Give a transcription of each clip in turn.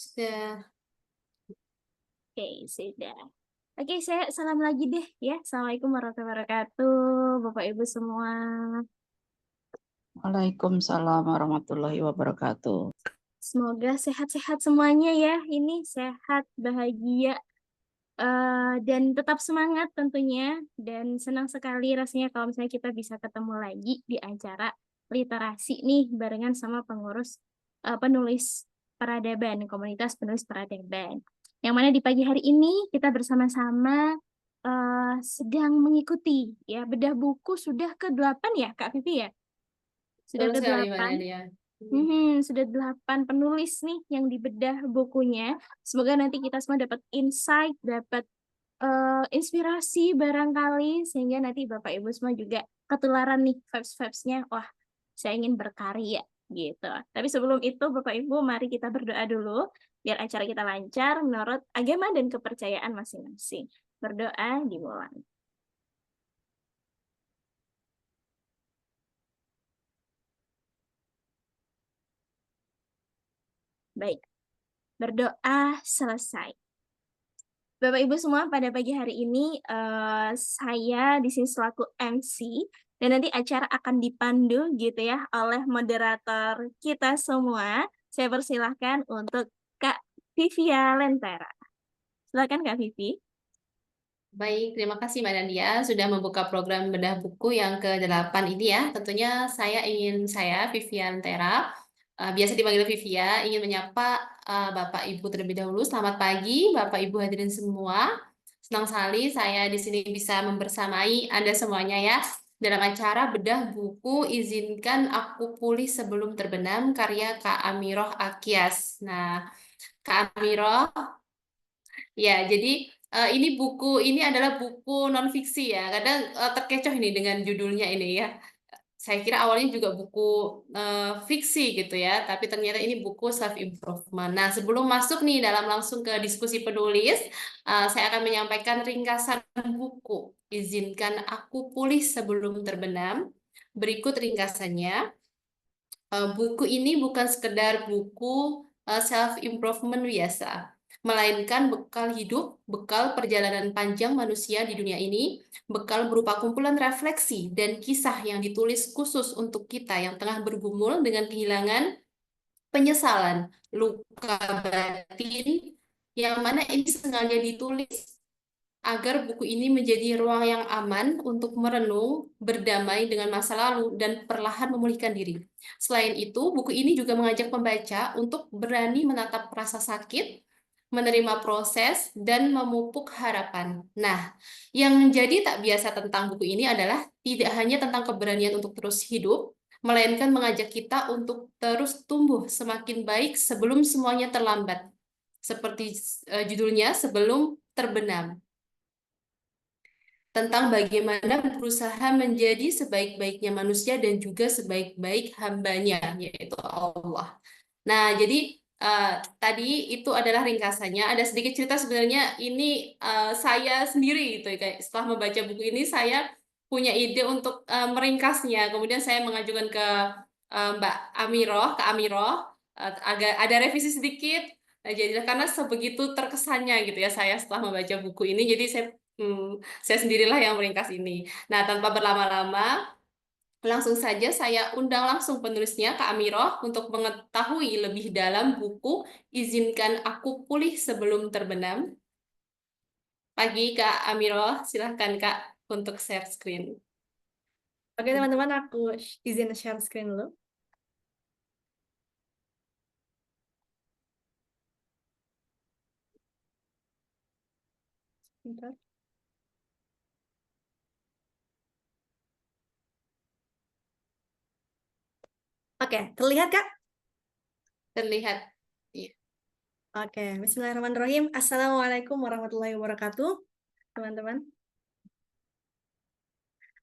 Sudah. Oke, sudah. Oke, saya salam lagi deh ya. Assalamualaikum warahmatullahi wabarakatuh, Bapak Ibu semua. Waalaikumsalam warahmatullahi wabarakatuh. Semoga sehat-sehat semuanya ya. Ini sehat, bahagia, dan tetap semangat tentunya. Dan senang sekali rasanya kalau misalnya kita bisa ketemu lagi di acara literasi nih barengan sama penulis peradaban, komunitas penulis peradaban. Yang mana di pagi hari ini kita bersama-sama sedang mengikuti ya bedah buku sudah ke-8 ya Kak Vivi ya? Sudah Betul sekali, Mbak ke-8. Nadia. Sudah 8 penulis nih yang dibedah bukunya. Semoga nanti kita semua dapat insight, dapat inspirasi barangkali, sehingga nanti Bapak Ibu semua juga ketularan nih vibes-vibes-nya. Wah, saya ingin berkarya gitu. Tapi sebelum itu Bapak Ibu mari kita berdoa dulu biar acara kita lancar menurut agama dan kepercayaan masing-masing. Berdoa dimulai. Baik, berdoa selesai. Bapak Ibu semua, pada pagi hari ini saya di sini selaku MC dan nanti acara akan dipandu gitu ya oleh moderator kita semua. Saya persilahkan untuk Kak Vivia Lentera. Silakan Kak Vivi. Baik, terima kasih Mbak Nadia sudah membuka program bedah buku yang ke-8 ini ya. Tentunya saya Vivian Tera, biasa dipanggil Vivia, ingin menyapa Bapak Ibu terlebih dahulu. Selamat pagi Bapak Ibu hadirin semua. Senang sekali saya di sini bisa membersamai Anda semuanya ya. Dalam acara bedah buku Izinkan Aku Pulih Sebelum Terbenam karya Kak Amiroh Akyas. Nah, Kak Amiroh, ya, jadi ini adalah buku non fiksi ya. Kadang terkecoh ini dengan judulnya ini ya. Saya kira awalnya juga buku fiksi gitu ya, tapi ternyata ini buku self improvement. Nah, sebelum masuk nih dalam langsung ke diskusi penulis, saya akan menyampaikan ringkasan buku. Izinkan Aku Pulih Sebelum Terbenam. Berikut ringkasannya. Buku ini bukan sekedar buku self improvement biasa, melainkan bekal hidup, bekal perjalanan panjang manusia di dunia ini, bekal berupa kumpulan refleksi dan kisah yang ditulis khusus untuk kita yang tengah bergumul dengan kehilangan, penyesalan, luka batin, yang mana ini sengaja ditulis agar buku ini menjadi ruang yang aman untuk merenung, berdamai dengan masa lalu, dan perlahan memulihkan diri. Selain itu, buku ini juga mengajak pembaca untuk berani menatap rasa sakit, menerima proses, dan memupuk harapan. Nah, yang menjadi tak biasa tentang buku ini adalah tidak hanya tentang keberanian untuk terus hidup, melainkan mengajak kita untuk terus tumbuh semakin baik sebelum semuanya terlambat. Seperti judulnya, Sebelum Terbenam, tentang bagaimana berusaha menjadi sebaik-baiknya manusia dan juga sebaik-baik hambanya, yaitu Allah. Nah, jadi tadi itu adalah ringkasannya. Ada sedikit cerita sebenarnya ini saya sendiri gitu ya. Kayak setelah membaca buku ini saya punya ide untuk meringkasnya. Kemudian saya mengajukan ke Mbak Amiroh, Kak Amiroh, agak ada revisi sedikit. Nah, jadilah karena sebegitu terkesannya gitu ya saya setelah membaca buku ini, jadi saya sendirilah yang meringkas ini. Nah, tanpa berlama-lama, langsung saja saya undang langsung penulisnya, Kak Amiroh, untuk mengetahui lebih dalam buku Izinkan Aku Pulih Sebelum Terbenam. Pagi, Kak Amiroh, silahkan Kak untuk share screen. Oke teman-teman, aku izin share screen dulu. Bentar. Oke, terlihat Kak? Terlihat. Iya. Oke, bismillahirrahmanirrahim. Assalamualaikum warahmatullahi wabarakatuh, teman-teman.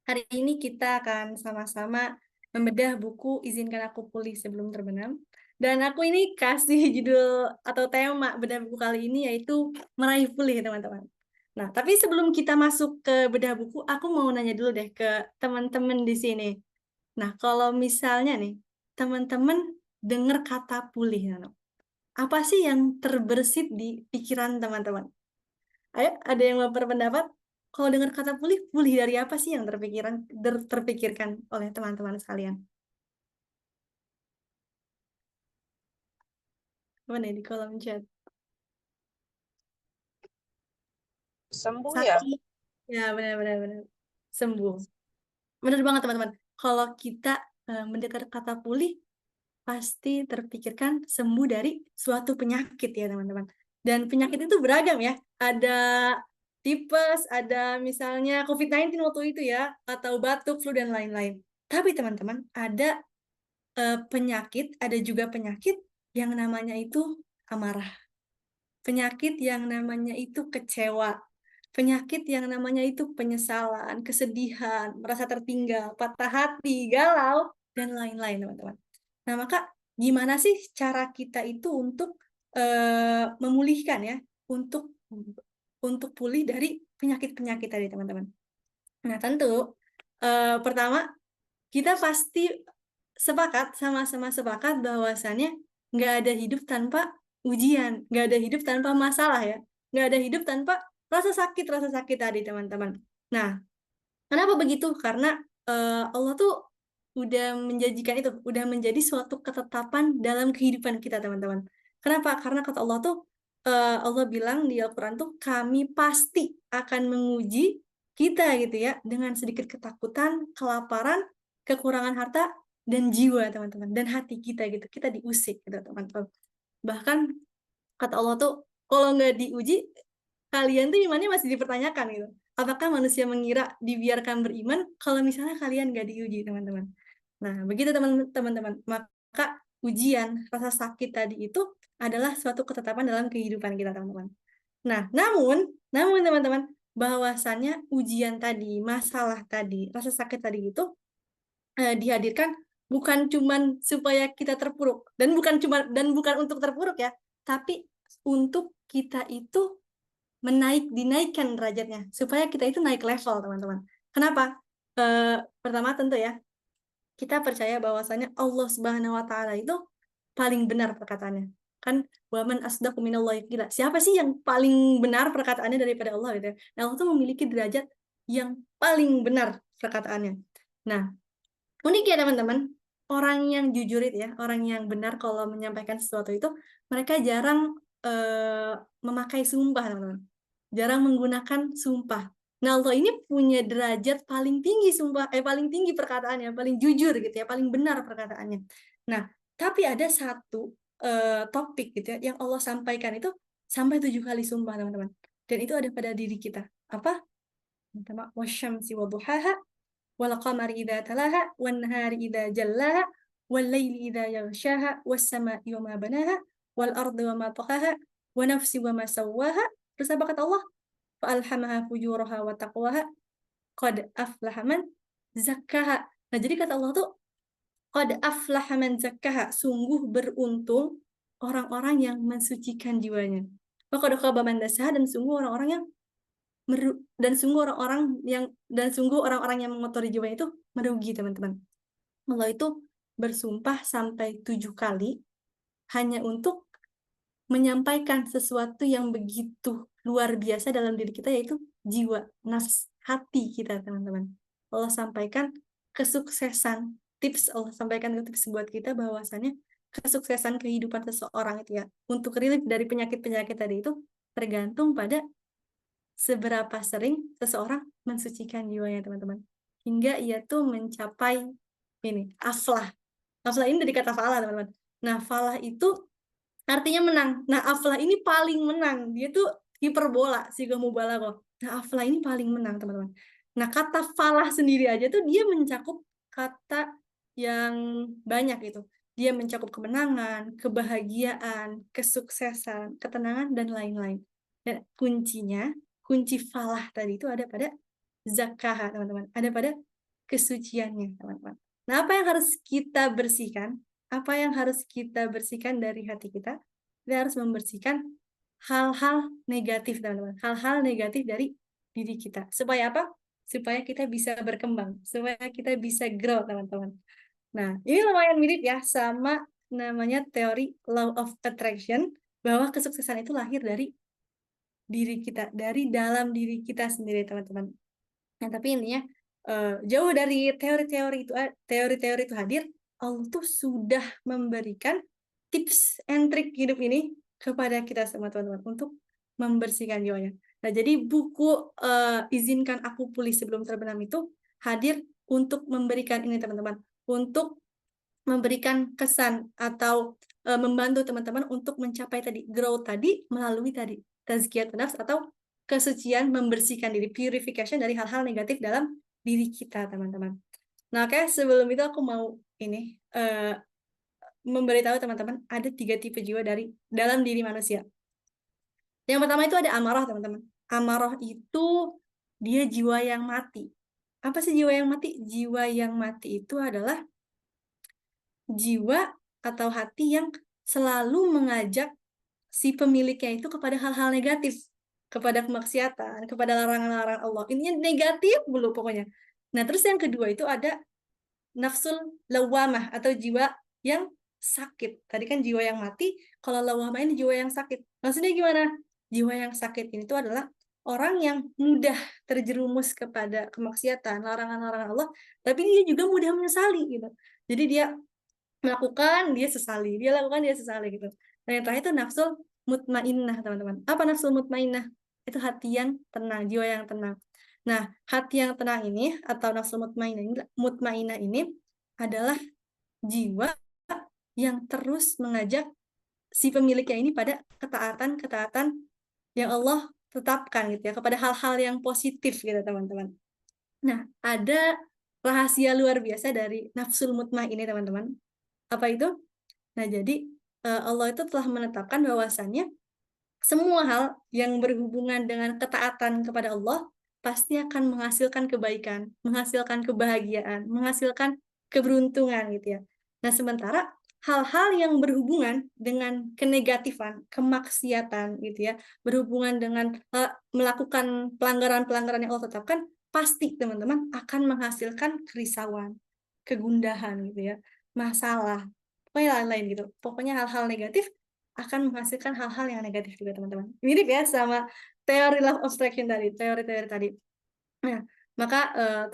Hari ini kita akan sama-sama membedah buku Izinkan Aku Pulih Sebelum Terbenam. Dan aku ini kasih judul atau tema bedah buku kali ini yaitu Meraih Pulih, teman-teman. Nah, tapi sebelum kita masuk ke bedah buku, aku mau nanya dulu deh ke teman-teman di sini. Nah, kalau misalnya nih, teman-teman dengar kata pulih, Apa sih yang terbersit di pikiran teman-teman? Ayo, ada yang mau berpendapat? Kalau dengar kata pulih, pulih dari apa sih yang terpikirkan oleh teman-teman sekalian? Apa nih di kolom chat? Sembuh ya? Sakit. Ya, benar-benar benar. Sembuh. Benar banget teman-teman. Kalau kita mendengar kata pulih, pasti terpikirkan sembuh dari suatu penyakit ya teman-teman. Dan penyakit itu beragam ya. Ada tipes, ada misalnya COVID-19 waktu itu ya, atau batuk, flu, dan lain-lain. Tapi teman-teman, ada penyakit, ada juga penyakit yang namanya itu amarah. Penyakit yang namanya itu kecewa. Penyakit yang namanya itu penyesalan, kesedihan, merasa tertinggal, patah hati, galau, dan lain-lain teman-teman. Nah, maka gimana sih cara kita itu untuk memulihkan ya, untuk pulih dari penyakit-penyakit tadi teman-teman. Nah, tentu pertama kita pasti sama-sama sepakat bahwasannya nggak ada hidup tanpa ujian, nggak ada hidup tanpa masalah ya, nggak ada hidup tanpa rasa sakit tadi teman-teman. Nah, kenapa begitu? Karena Allah tuh udah menjanjikan itu, udah menjadi suatu ketetapan dalam kehidupan kita, teman-teman. Kenapa? Karena kata Allah tuh, Allah bilang di Al-Quran tuh, kami pasti akan menguji kita gitu ya, dengan sedikit ketakutan, kelaparan, kekurangan harta, dan jiwa, teman-teman. Dan hati kita gitu, kita diusik gitu, teman-teman. Bahkan kata Allah tuh, kalau nggak diuji, kalian tuh imannya masih dipertanyakan gitu. Apakah manusia mengira dibiarkan beriman kalau misalnya kalian nggak diuji, teman-teman? Nah, begitu teman-teman. Maka ujian, rasa sakit tadi itu adalah suatu ketetapan dalam kehidupan kita, teman-teman. Nah, namun teman-teman, bahwasannya ujian tadi, masalah tadi, rasa sakit tadi itu dihadirkan bukan cuman supaya kita terpuruk dan bukan untuk terpuruk ya, tapi untuk kita itu dinaikkan derajatnya supaya kita itu naik level, teman-teman. Kenapa? Pertama tentu ya, kita percaya bahwasannya Allah Subhanahu wa taala itu paling benar perkataannya. Kan waman asdaqu minallahi qila. Siapa sih yang paling benar perkataannya daripada Allah gitu ya? Nah, Allah tuh memiliki derajat yang paling benar perkataannya. Nah, unik ya teman-teman. Orang yang jujur itu ya, orang yang benar kalau menyampaikan sesuatu itu, mereka jarang memakai sumpah, teman-teman. Jarang menggunakan sumpah. Nah, Allah ini punya derajat paling tinggi paling tinggi perkataannya, paling jujur gitu ya, paling benar perkataannya. Nah, tapi ada satu topik gitu ya, yang Allah sampaikan itu sampai 7 kali sumpah, teman-teman. Dan itu ada pada diri kita. Apa? Pertama, wasyamsi waduhaha, wal qamari idza talaha, wan nahari idza jallaha, wal laili idza yaghshaha, was sama'i wama banaha, wal ardi wama taqaha, wa nafsi wama sawwaha. Terus apa kata Allah? Fa'alhamaha fujuraha wa taqwaha, qad aflaha man zakkaha. Nah, jadi kata Allah tuh, qad aflaha man zakkaha, sungguh beruntung orang-orang yang mensucikan jiwanya. Wa qad khaba man dassaha, dan sungguh orang-orang yang orang-orang yang mengotori jiwa itu merugi, teman-teman. Allah itu bersumpah sampai 7 kali hanya untuk menyampaikan sesuatu yang begitu luar biasa dalam diri kita, yaitu jiwa, nafs, hati kita, teman-teman. Allah sampaikan kesuksesan, Allah sampaikan tips buat kita bahwasannya kesuksesan kehidupan seseorang itu ya, untuk relief dari penyakit-penyakit tadi itu tergantung pada seberapa sering seseorang mensucikan jiwanya, teman-teman. Hingga ia tuh mencapai ini, aflah. Aflah ini dari kata falah, teman-teman. Nah, falah itu artinya menang. Nah, aflah ini paling menang. Dia tuh hiperbola, siga mubalaghah. Nah, aflah ini paling menang, teman-teman. Nah, kata falah sendiri aja tuh dia mencakup kata yang banyak itu. Dia mencakup kemenangan, kebahagiaan, kesuksesan, ketenangan, dan lain-lain. Dan kunci falah tadi itu ada pada zakah, teman-teman. Ada pada kesuciannya, teman-teman. Nah, apa yang harus kita bersihkan? Apa yang harus kita bersihkan dari hati kita? Kita harus membersihkan hal-hal negatif, teman-teman. Hal-hal negatif dari diri kita. Supaya apa? Supaya kita bisa berkembang. Supaya kita bisa grow, teman-teman. Nah, ini lumayan mirip ya sama namanya teori law of attraction, bahwa kesuksesan itu lahir dari diri kita, dari dalam diri kita sendiri, teman-teman. Nah, tapi intinya jauh dari teori-teori itu hadir, Allah tuh sudah memberikan tips and trik hidup ini kepada kita semua, teman-teman, untuk membersihkan jiwanya. Nah, jadi buku Izinkan Aku Pulih Sebelum Terbenam itu hadir untuk memberikan ini, teman-teman, untuk memberikan kesan atau membantu teman-teman untuk mencapai tadi growth tadi melalui tadi tazkiyatun nafs atau kesucian, membersihkan diri, purification dari hal-hal negatif dalam diri kita, teman-teman. Nah, oke, sebelum itu aku mau ini memberitahu teman-teman ada 3 tipe jiwa dari dalam diri manusia. Yang pertama itu ada amarah, teman-teman. Amarah itu dia jiwa yang mati. Apa sih jiwa yang mati? Jiwa yang mati itu adalah jiwa atau hati yang selalu mengajak si pemiliknya itu kepada hal-hal negatif, kepada kemaksiatan, kepada larangan-larangan Allah. Ini negatif dulu pokoknya. Nah, terus yang kedua itu ada nafsul lawamah atau jiwa yang sakit. Tadi kan jiwa yang mati, kalau lawamah ini jiwa yang sakit. Maksudnya gimana? Jiwa yang sakit ini itu adalah orang yang mudah terjerumus kepada kemaksiatan, larangan-larangan Allah, tapi dia juga mudah menyesali gitu. Jadi dia melakukan, dia sesali, dia lakukan, dia sesali gitu. Dan yang terakhir itu nafsul mutmainnah, teman-teman. Apa nafsul mutmainnah? Itu hati yang tenang, jiwa yang tenang. Nah, hati yang tenang ini atau nafsul mutmainnah ini adalah jiwa yang terus mengajak si pemiliknya ini pada ketaatan-ketaatan yang Allah tetapkan gitu ya, kepada hal-hal yang positif gitu, teman-teman. Nah, ada rahasia luar biasa dari nafsul mutmainnah ini, teman-teman. Apa itu? Nah, jadi Allah itu telah menetapkan bahwasannya semua hal yang berhubungan dengan ketaatan kepada Allah pasti akan menghasilkan kebaikan, menghasilkan kebahagiaan, menghasilkan keberuntungan gitu ya. Nah, sementara hal-hal yang berhubungan dengan kenegatifan, kemaksiatan gitu ya, berhubungan dengan melakukan pelanggaran-pelanggaran yang Allah tetapkan, pasti teman-teman akan menghasilkan kerisauan, kegundahan gitu ya, masalah, pokoknya lain-lain gitu. Pokoknya hal-hal negatif akan menghasilkan hal-hal yang negatif juga, teman-teman. Mirip ya sama teori law of attraction tadi, teori-teori tadi. Nah, maka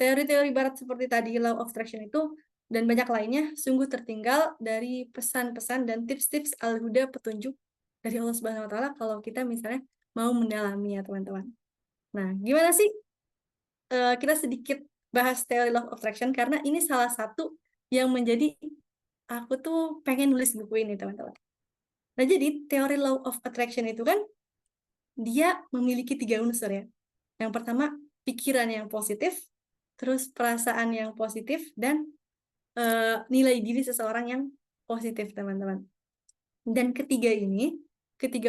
teori-teori barat seperti tadi law of attraction itu dan banyak lainnya sungguh tertinggal dari pesan-pesan dan tips-tips al-huda, petunjuk dari Allah Subhanahu wa taala kalau kita misalnya mau mendalaminya, teman-teman. Nah, gimana sih kita sedikit bahas teori law of attraction karena ini salah satu yang menjadi aku tuh pengen nulis buku ini, teman-teman. Nah, jadi teori law of attraction itu kan dia memiliki 3 unsur ya. Yang pertama, pikiran yang positif, terus perasaan yang positif, dan nilai diri seseorang yang positif, teman-teman. Dan ketiga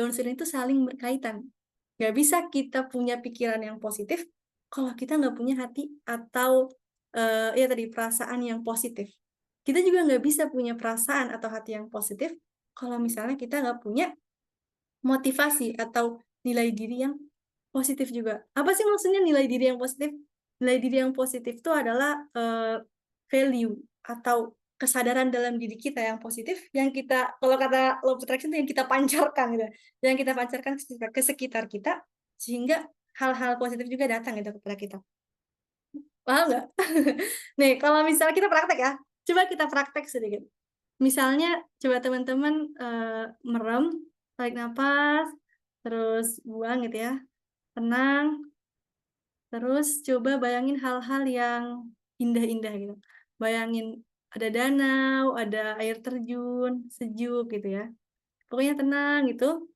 unsur itu saling berkaitan. Nggak bisa kita punya pikiran yang positif kalau kita nggak punya hati atau ya tadi perasaan yang positif. Kita juga nggak bisa punya perasaan atau hati yang positif kalau misalnya kita nggak punya motivasi atau nilai diri yang positif juga. Apa sih maksudnya nilai diri yang positif? Nilai diri yang positif itu adalah value atau kesadaran dalam diri kita yang positif, yang kita, kalau kata law of attraction itu yang kita pancarkan gitu. Yang kita pancarkan ke sekitar kita, sehingga hal-hal positif juga datang gitu kepada kita. Paham nggak? Nih, kalau misalnya kita praktek ya, coba kita praktek sedikit. Misalnya, coba teman-teman merem, tarik nafas, terus buang gitu ya, tenang, terus coba bayangin hal-hal yang indah-indah gitu. Bayangin ada danau, ada air terjun, sejuk gitu ya. Pokoknya tenang gitu.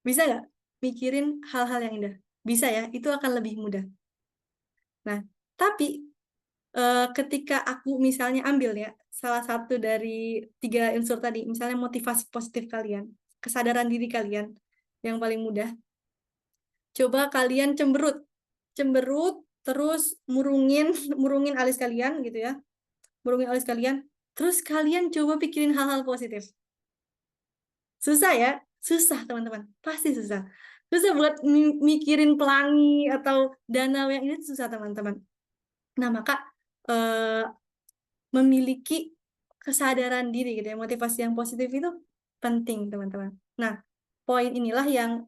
Bisa nggak mikirin hal-hal yang indah? Bisa ya, itu akan lebih mudah. Nah, tapi ketika aku misalnya ambil ya salah satu dari 3 unsur tadi, misalnya motivasi positif kalian, kesadaran diri kalian yang paling mudah, coba kalian cemberut terus murungin alis kalian gitu ya, terus kalian coba pikirin hal-hal positif. Susah ya, susah teman-teman, pasti susah buat mikirin pelangi atau danau yang ini susah, teman-teman. Nah, maka memiliki kesadaran diri gitu ya. Motivasi yang positif itu penting, teman-teman. Nah, poin inilah yang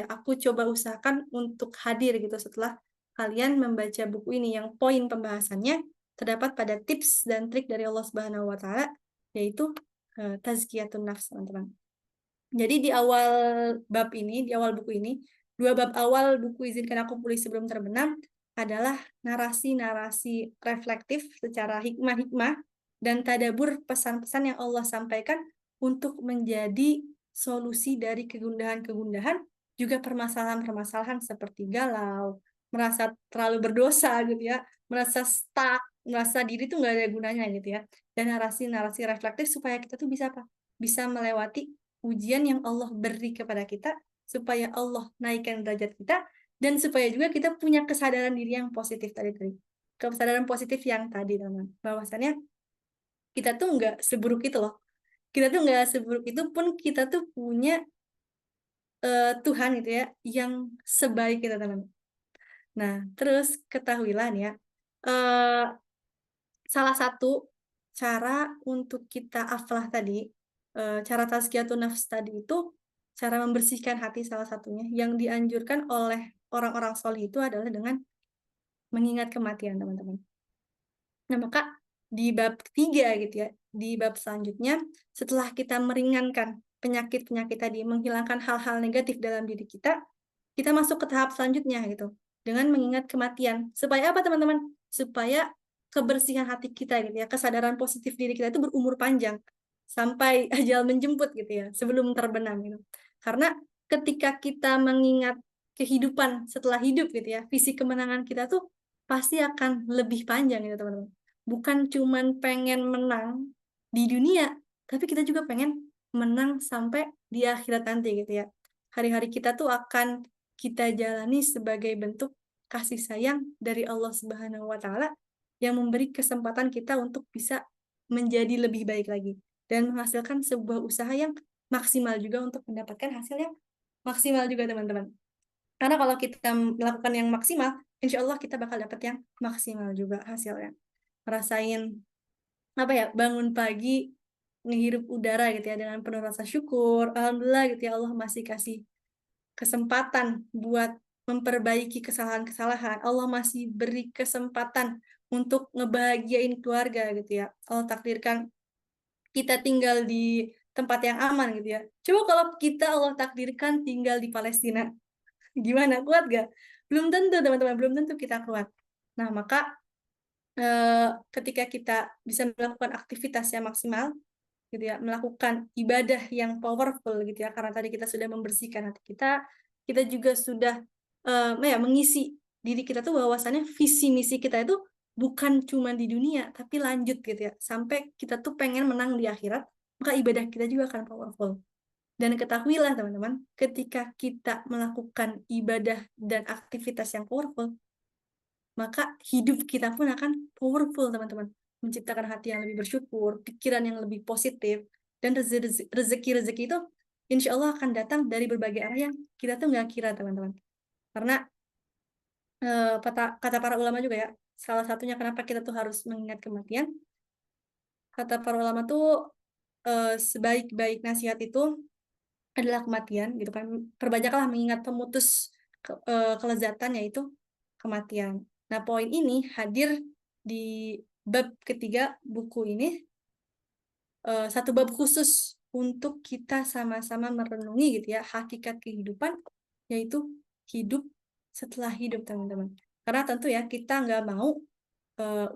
aku coba usahakan untuk hadir gitu setelah kalian membaca buku ini, yang poin pembahasannya terdapat pada tips dan trik dari Allah Subhanahu wa taala, yaitu tazkiyatun nafs, teman-teman. Jadi di awal bab ini, di awal buku ini, 2 bab awal buku Izinkan Aku Pulih Sebelum Terbenam adalah narasi-narasi reflektif secara hikmah-hikmah dan tadabur pesan-pesan yang Allah sampaikan untuk menjadi solusi dari kegundahan-kegundahan, juga permasalahan-permasalahan seperti galau, merasa terlalu berdosa gitu ya, merasa stuck, merasa diri tuh nggak ada gunanya gitu ya. Dan narasi-narasi reflektif supaya kita tuh bisa apa? Bisa melewati ujian yang Allah beri kepada kita, supaya Allah naikkan derajat kita, dan supaya juga kita punya kesadaran diri yang positif tadi. Kesadaran positif yang tadi, teman. Bahwasannya kita tuh nggak seburuk itu loh. Kita tuh nggak seburuk itu, pun kita tuh punya Tuhan gitu ya, yang sebaik kita, teman. Nah, terus ketahuilah nih ya, salah satu cara untuk kita aflah tadi, cara tazkiyatun nafs tadi itu, cara membersihkan hati salah satunya yang dianjurkan oleh orang-orang soleh itu adalah dengan mengingat kematian, teman-teman. Nah, maka di bab 3 gitu ya, di bab selanjutnya, setelah kita meringankan penyakit-penyakit tadi, menghilangkan hal-hal negatif dalam diri kita masuk ke tahap selanjutnya gitu, dengan mengingat kematian. Supaya apa, teman-teman? Supaya kebersihan hati kita gitu ya, kesadaran positif diri kita itu berumur panjang sampai ajal menjemput gitu ya, sebelum terbenam gitu. Karena ketika kita mengingat kehidupan setelah hidup gitu ya, visi kemenangan kita tuh pasti akan lebih panjang gitu, teman-teman. Bukan cuman pengen menang di dunia, tapi kita juga pengen menang sampai di akhirat nanti gitu ya. Hari-hari kita tuh akan kita jalani sebagai bentuk kasih sayang dari Allah Subhanahu wa taala, yang memberi kesempatan kita untuk bisa menjadi lebih baik lagi dan menghasilkan sebuah usaha yang maksimal juga untuk mendapatkan hasil yang maksimal juga, teman-teman. Karena kalau kita melakukan yang maksimal, insya Allah kita bakal dapat yang maksimal juga hasilnya. Merasain apa ya, bangun pagi ngehirup udara gitu ya dengan penuh rasa syukur. Alhamdulillah gitu ya, Allah masih kasih kesempatan buat memperbaiki kesalahan-kesalahan. Allah masih beri kesempatan untuk ngebahagiain keluarga gitu ya. Allah takdirkan kita tinggal di tempat yang aman gitu ya. Coba kalau kita Allah takdirkan tinggal di Palestina, gimana? Kuat gak? Belum tentu, teman-teman. Belum tentu kita kuat. Nah, maka ketika kita bisa melakukan aktivitas yang maksimal, gitu ya, melakukan ibadah yang powerful gitu ya, karena tadi kita sudah membersihkan hati kita juga sudah mengisi diri kita tuh bahwasannya visi misi kita itu bukan cuma di dunia, tapi lanjut gitu ya, sampai kita tuh pengen menang di akhirat, maka ibadah kita juga akan powerful. Dan ketahuilah, teman-teman, ketika kita melakukan ibadah dan aktivitas yang powerful, maka hidup kita pun akan powerful, teman-teman. Menciptakan hati yang lebih bersyukur, pikiran yang lebih positif, dan rezeki-rezeki itu insya Allah akan datang dari berbagai arah yang kita tuh nggak kira, teman-teman. Karena kata para ulama juga ya, salah satunya kenapa kita tuh harus mengingat kematian, kata para ulama tuh sebaik-baik nasihat itu adalah kematian gitu kan. Perbanyaklah mengingat pemutus kelezatan, yaitu kematian. Nah, poin ini hadir di bab ketiga buku ini, satu bab khusus untuk kita sama-sama merenungi gitu ya, hakikat kehidupan, yaitu hidup setelah hidup, teman-teman. Karena tentu ya, kita nggak mau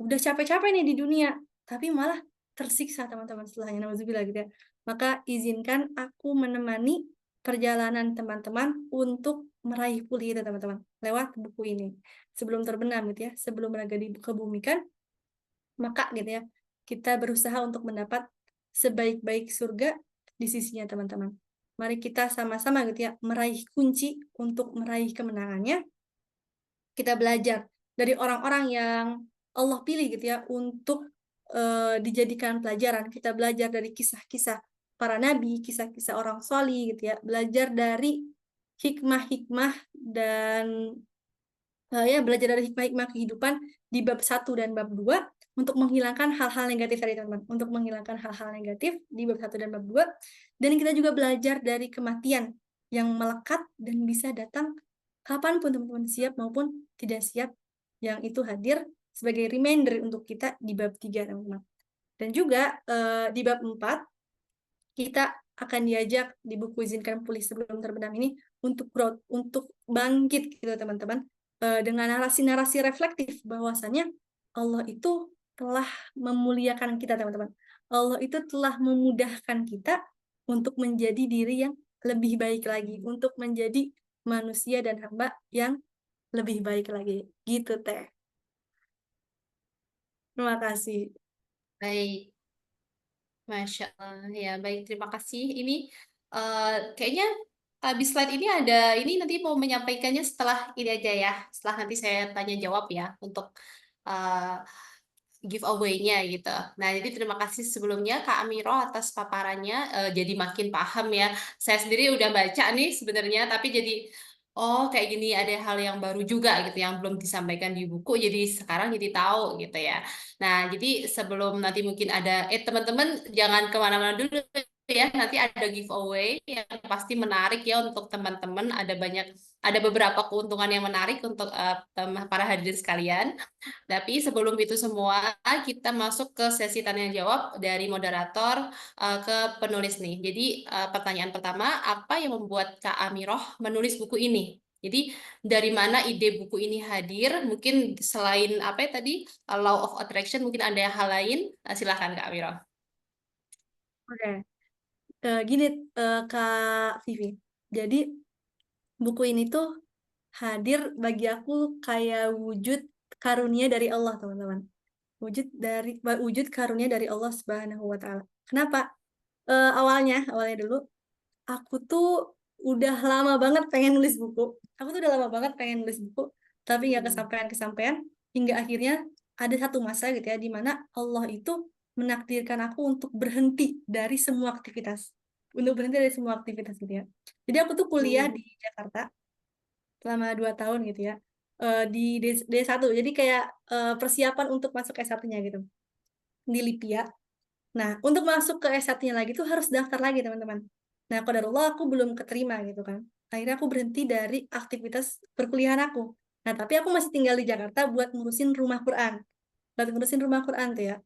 udah capek-capek nih di dunia, tapi malah tersiksa, teman-teman, setelahnya. Nauzubillah gitu ya. Maka izinkan aku menemani perjalanan teman-teman untuk meraih pulih itu, teman-teman, lewat buku ini. Sebelum terbenam gitu ya, sebelum berada di kebumikan, maka gitu ya, kita berusaha untuk mendapat sebaik-baik surga di sisinya, teman-teman. Mari kita sama-sama gitu ya, meraih kunci untuk meraih kemenangannya. Kita belajar dari orang-orang yang Allah pilih gitu ya, untuk dijadikan pelajaran. Kita belajar dari kisah-kisah para nabi, kisah-kisah orang solih gitu ya, belajar dari hikmah-hikmah dan belajar dari hikmah-hikmah kehidupan di bab 1 dan bab 2, untuk menghilangkan hal-hal negatif tadi teman-teman, untuk menghilangkan hal-hal negatif di bab 1 dan bab 2. Dan kita juga belajar dari kematian yang melekat dan bisa datang kapanpun teman-teman, siap maupun tidak siap, yang itu hadir sebagai reminder untuk kita di bab 3 teman-teman. Dan juga di bab 4 kita akan diajak di buku Izinkan Pulih Sebelum Terbenam ini untuk growth, untuk bangkit gitu teman-teman, dengan narasi-narasi reflektif bahwasanya Allah itu telah memuliakan kita teman-teman. Allah itu telah memudahkan kita untuk menjadi diri yang lebih baik lagi, untuk menjadi manusia dan hamba yang lebih baik lagi. Gitu Teh. Terima kasih. Baik, Masya Allah. Ya, baik. Terima kasih. Ini kayaknya habis slide ini ada, ini nanti mau menyampaikannya setelah ini aja ya. Setelah nanti saya tanya jawab ya untuk eh, giveaway-nya gitu. Nah, jadi terima kasih sebelumnya Kak Amiro atas paparannya. Jadi makin paham ya. Saya sendiri udah baca nih sebenarnya, tapi jadi oh kayak gini ada hal yang baru juga gitu yang belum disampaikan di buku. Jadi sekarang jadi tahu gitu ya. Nah, jadi sebelum nanti mungkin ada, teman-teman jangan kemana-mana dulu ya. Nanti ada giveaway yang pasti menarik ya untuk teman-teman. Ada beberapa keuntungan yang menarik untuk para hadirin sekalian. Tapi sebelum itu semua, kita masuk ke sesi tanya jawab dari moderator ke penulis nih. Jadi pertanyaan pertama, apa yang membuat Kak Amiroh menulis buku ini? Jadi dari mana ide buku ini hadir? Mungkin selain apa ya tadi, Law of Attraction, mungkin ada hal lain. Silahkan Kak Amiroh. Oke. Gini Kak Vivi. Jadi buku ini tuh hadir bagi aku kayak wujud karunia dari Allah, teman-teman. Wujud karunia dari Allah Subhanahu wa taala. Kenapa? Awalnya dulu aku tuh udah lama banget pengen nulis buku. Aku tuh udah lama banget pengen nulis buku, tapi nggak kesampaian hingga akhirnya ada satu masa gitu ya di mana Allah itu menakdirkan aku untuk berhenti dari semua aktivitas. Untuk berhenti dari semua aktivitas gitu ya. Jadi aku tuh kuliah di Jakarta selama 2 tahun gitu ya. Di D1. Jadi kayak persiapan untuk masuk S1-nya gitu. Di Lipia. Nah, untuk masuk ke S1-nya lagi tuh harus daftar lagi, teman-teman. Nah, qadarullah aku belum keterima gitu kan. Akhirnya aku berhenti dari aktivitas perkuliahan aku. Nah, tapi aku masih tinggal di Jakarta buat ngurusin rumah Quran. Buat ngurusin rumah Quran tuh ya.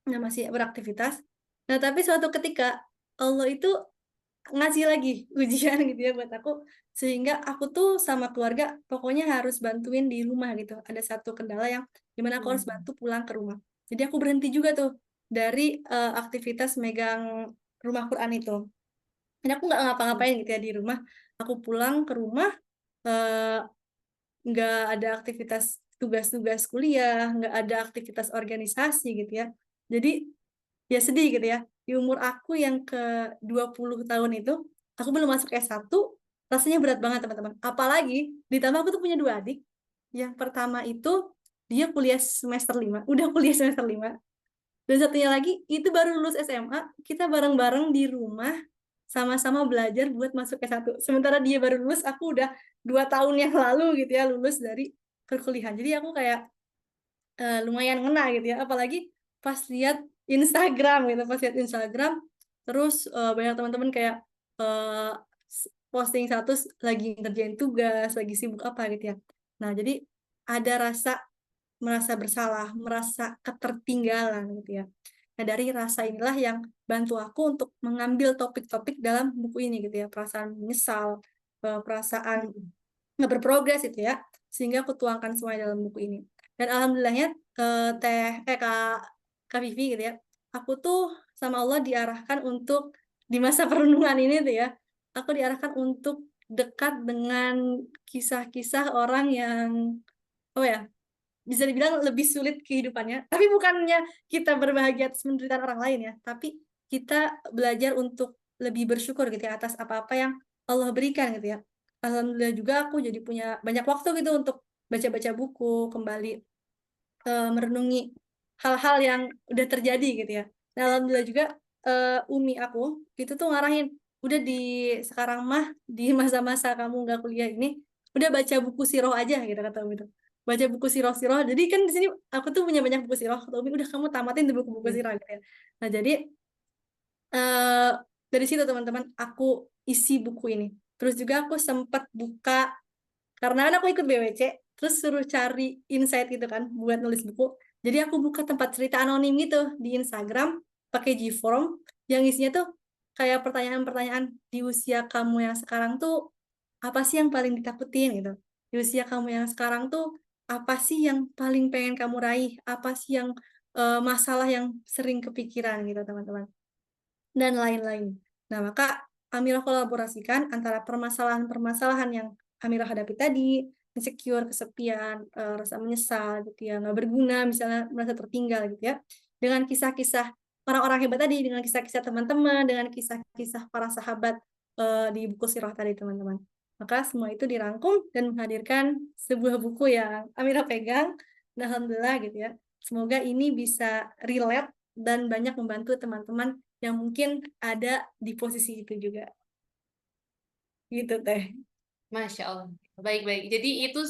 Nah, masih beraktivitas. Nah, tapi suatu ketika Allah itu ngasih lagi ujian gitu ya buat aku, sehingga aku tuh sama keluarga pokoknya harus bantuin di rumah gitu. Ada satu kendala yang dimana aku harus bantu pulang ke rumah. Jadi aku berhenti juga tuh dari aktivitas megang rumah Quran itu. Dan aku nggak ngapa-ngapain gitu ya di rumah. Aku pulang ke rumah, eh, nggak ada aktivitas tugas-tugas kuliah, nggak ada aktivitas organisasi gitu ya. Jadi ya sedih gitu ya. Di umur aku yang ke 20 tahun itu, aku belum masuk S1, rasanya berat banget teman-teman. Apalagi ditambah aku tuh punya 2 adik. Yang pertama itu dia kuliah semester 5, udah kuliah semester 5. Dan satunya lagi itu baru lulus SMA, kita bareng-bareng di rumah sama-sama belajar buat masuk S1. Sementara dia baru lulus, aku udah 2 tahun yang lalu gitu ya lulus dari perkuliahan. Jadi aku kayak lumayan ngena gitu ya, apalagi pas lihat Instagram gitu, terus banyak teman-teman kayak eh, posting status lagi ngerjain tugas, lagi sibuk apa gitu ya. Nah, jadi ada merasa bersalah, merasa ketertinggalan gitu ya. Nah, dari rasa inilah yang bantu aku untuk mengambil topik-topik dalam buku ini gitu ya, perasaan menyesal, perasaan nggak berprogres itu ya, sehingga aku tuangkan semua dalam buku ini. Dan alhamdulillahnya Kak Vivi gitu ya, aku tuh sama Allah diarahkan untuk di masa perenungan ini tuh ya, aku diarahkan untuk dekat dengan kisah-kisah orang yang oh ya bisa dibilang lebih sulit kehidupannya, tapi bukannya kita berbahagia atas penderitaan orang lain ya, tapi kita belajar untuk lebih bersyukur gitu ya atas apa-apa yang Allah berikan gitu ya. Alhamdulillah juga aku jadi punya banyak waktu gitu untuk baca-baca buku, kembali merenungi hal-hal yang udah terjadi gitu ya. Nah, alhamdulillah juga Umi aku itu tuh ngarahin, udah di sekarang mah di masa-masa kamu nggak kuliah ini, udah baca buku siroh aja gitu kata Umi itu. baca buku sirah-sirah. Jadi kan di sini aku tuh punya banyak buku sirah. Kata Umi, udah kamu tamatin di buku-buku sirah gitu ya. Nah, jadi eh dari situ teman-teman aku isi buku ini. Terus juga aku sempat buka karena kan aku ikut BWC, terus suruh cari insight gitu kan buat nulis buku. Jadi aku buka tempat cerita anonim gitu di Instagram pakai Gform yang isinya tuh kayak pertanyaan-pertanyaan di usia kamu yang sekarang tuh apa sih yang paling ditakutin gitu. Di usia kamu yang sekarang tuh apa sih yang paling pengen kamu raih? Apa sih yang masalah yang sering kepikiran gitu teman-teman dan lain-lain. Nah, maka Amirah kolaborasikan antara permasalahan-permasalahan yang Amirah hadapi tadi, insecure, kesepian, rasa menyesal gitu ya, nggak berguna, misalnya merasa tertinggal gitu ya, dengan kisah-kisah orang-orang hebat tadi, dengan kisah-kisah teman-teman, dengan kisah-kisah para sahabat di buku sirah tadi teman-teman. Maka semua itu dirangkum dan menghadirkan sebuah buku yang Amirah pegang. Dan alhamdulillah gitu ya. Semoga ini bisa relate dan banyak membantu teman-teman yang mungkin ada di posisi itu juga. Gitu teh. Masya Allah. Baik-baik. Jadi itu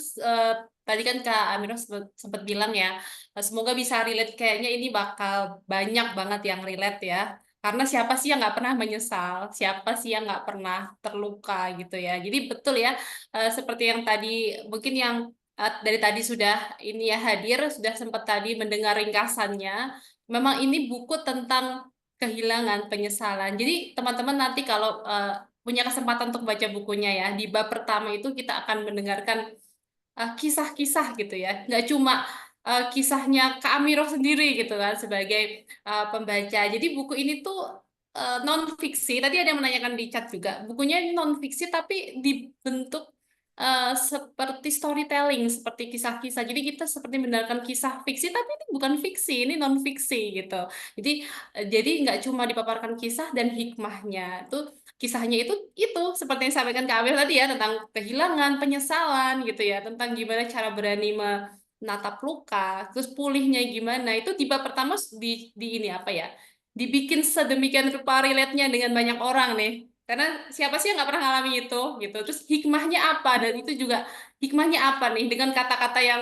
tadi kan Kak Amiro sempat bilang ya, semoga bisa relate. Kayaknya ini bakal banyak banget yang relate ya. Karena siapa sih yang nggak pernah menyesal? Siapa sih yang nggak pernah terluka gitu ya? Jadi betul ya, seperti yang tadi, mungkin yang dari tadi sudah ini ya hadir, sudah sempat tadi mendengar ringkasannya. Memang ini buku tentang kehilangan, penyesalan. Jadi teman-teman nanti kalau punya kesempatan untuk baca bukunya ya. Di bab pertama itu kita akan mendengarkan kisah-kisah gitu ya. Nggak cuma kisahnya Kak Amiro sendiri gitu kan sebagai pembaca. Jadi buku ini tuh non fiksi. Tadi ada yang menanyakan di chat juga. Bukunya non fiksi tapi dibentuk seperti storytelling, seperti kisah-kisah. Jadi kita seperti mendengarkan kisah fiksi tapi ini bukan fiksi, ini non fiksi gitu. Jadi nggak cuma dipaparkan kisah dan hikmahnya. Kisahnya itu seperti yang disampaikan Kak Amir tadi ya, tentang kehilangan, penyesalan gitu ya, tentang gimana cara berani menatap luka, terus pulihnya gimana. Itu di bab pertama di ini apa ya? Dibikin sedemikian rupa relate-nya dengan banyak orang nih. Karena siapa sih yang nggak pernah ngalami itu gitu. Terus hikmahnya apa? Dan itu juga hikmahnya apa nih dengan kata-kata yang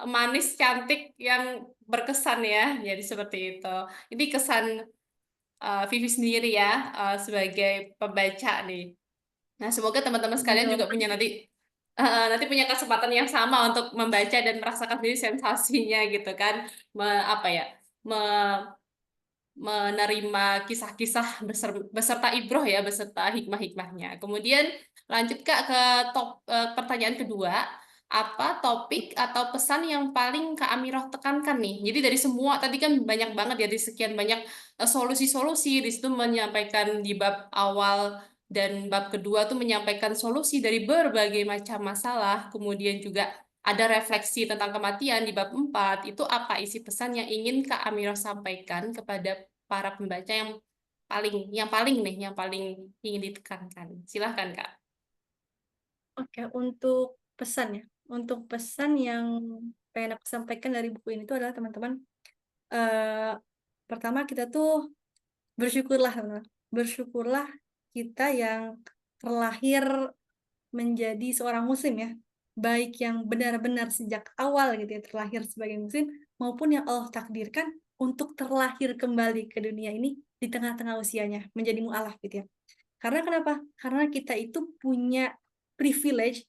manis, cantik, yang berkesan ya. Jadi seperti itu. Ini kesan Vivi sendiri ya sebagai pembaca nih. Nah, semoga teman-teman sekalian juga punya nanti punya kesempatan yang sama untuk membaca dan merasakan sendiri sensasinya gitu kan. Apa ya? Menerima kisah-kisah beserta ibroh ya, beserta hikmah-hikmahnya. Kemudian lanjut Kak ke pertanyaan kedua, apa topik atau pesan yang paling Kak Amiroh tekankan nih? Jadi dari semua tadi kan banyak banget ya, dari sekian banyak solusi-solusi di situ menyampaikan di bab awal dan bab kedua tuh menyampaikan solusi dari berbagai macam masalah, kemudian juga ada refleksi tentang kematian di bab 4. Itu apa isi pesan yang ingin Kak Amiro sampaikan kepada para pembaca yang paling ingin ditekankan. Silahkan Kak. Oke, untuk pesan ya. Untuk pesan yang pengen aku sampaikan dari buku ini itu adalah teman-teman, pertama kita tuh bersyukurlah teman-teman. Bersyukurlah kita yang terlahir menjadi seorang muslim ya. Baik yang benar-benar sejak awal gitu ya terlahir sebagai muslim maupun yang Allah takdirkan untuk terlahir kembali ke dunia ini di tengah-tengah usianya menjadi mu'alaf gitu ya. Karena kenapa? Karena kita itu punya privilege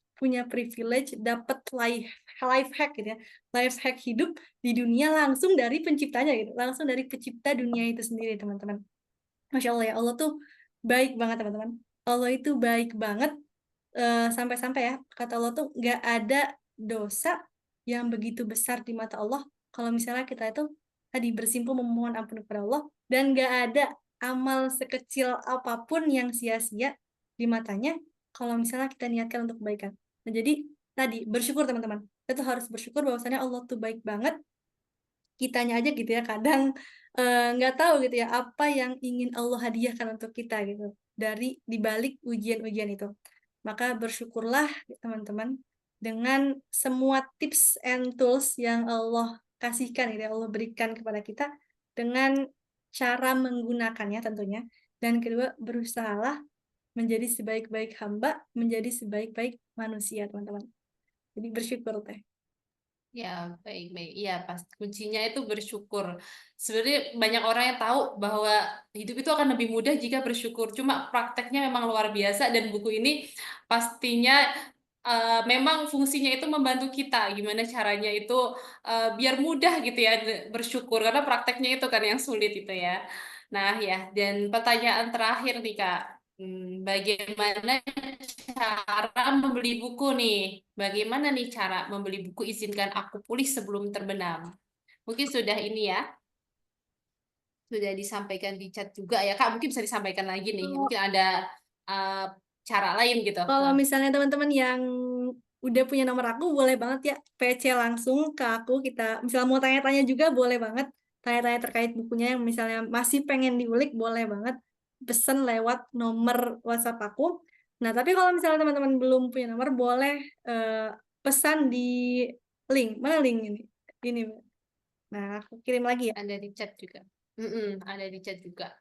dapat life hack gitu ya. Life hack hidup di dunia langsung dari penciptanya gitu. Langsung dari pencipta dunia itu sendiri, teman-teman. Masya Allah ya, Allah tuh baik banget, teman-teman. Allah itu baik banget sampai-sampai ya, kata Allah tuh nggak ada dosa yang begitu besar di mata Allah kalau misalnya kita itu tadi bersimpuh memohon ampun kepada Allah dan nggak ada amal sekecil apapun yang sia-sia di matanya kalau misalnya kita niatkan untuk kebaikan. Nah, jadi tadi bersyukur teman-teman. Kita tuh harus bersyukur bahwasanya Allah tuh baik banget. Kitanya aja gitu ya kadang nggak tahu gitu ya apa yang ingin Allah hadiahkan untuk kita gitu dari dibalik ujian-ujian itu. Maka bersyukurlah teman-teman dengan semua tips and tools yang Allah kasihkan, gitu, Allah berikan kepada kita dengan cara menggunakannya tentunya. Dan kedua, berusahalah menjadi sebaik-baik hamba, menjadi sebaik-baik manusia, teman-teman. Jadi bersyukur teh. Ya, baik-baik. Iya, pas kuncinya itu bersyukur. Sebenarnya banyak orang yang tahu bahwa hidup itu akan lebih mudah jika bersyukur. Cuma prakteknya memang luar biasa dan buku ini pastinya memang fungsinya itu membantu kita. Gimana caranya itu biar mudah gitu ya bersyukur. Karena prakteknya itu kan yang sulit itu ya. Nah ya, dan pertanyaan terakhir nih Kak. Bagaimana cara membeli buku nih? Bagaimana nih cara membeli buku Izinkan Aku Pulih Sebelum Terbenam? Mungkin sudah ini ya, sudah disampaikan di chat juga ya, Kak. Mungkin bisa disampaikan lagi nih. Kalau Mungkin ada uh, cara lain gitu. kalau Nah, misalnya teman-teman yang udah punya nomor aku, boleh banget ya PC langsung ke aku. Kita misalnya mau tanya-tanya juga boleh banget. Tanya-tanya terkait bukunya yang misalnya masih pengen diulik, boleh banget pesan lewat nomor WhatsApp aku. Nah, tapi kalau misalnya teman-teman belum punya nomor, boleh eh, pesan di link. Mana link ini? Ini. Nah, aku kirim lagi ya. ada di chat juga. Ada di chat juga.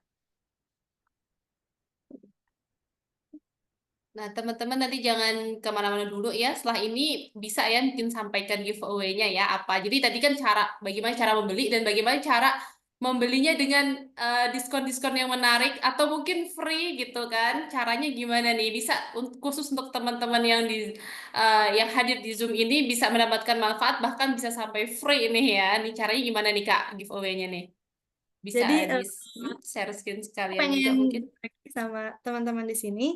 Nah, teman-teman nanti jangan kemana-mana dulu ya. Setelah ini bisa ya mungkin sampaikan giveaway-nya ya apa. Jadi tadi kan bagaimana cara membeli dan bagaimana cara membelinya dengan diskon-diskon yang menarik atau mungkin free gitu kan. Caranya gimana nih? Bisa khusus untuk teman-teman yang hadir di Zoom ini bisa mendapatkan manfaat bahkan bisa sampai free ini ya. Nih caranya gimana nih Kak giveaway-nya nih? Bisa Jadi share screen aku sekalian juga pengen mungkin. berbagi sama teman-teman di sini.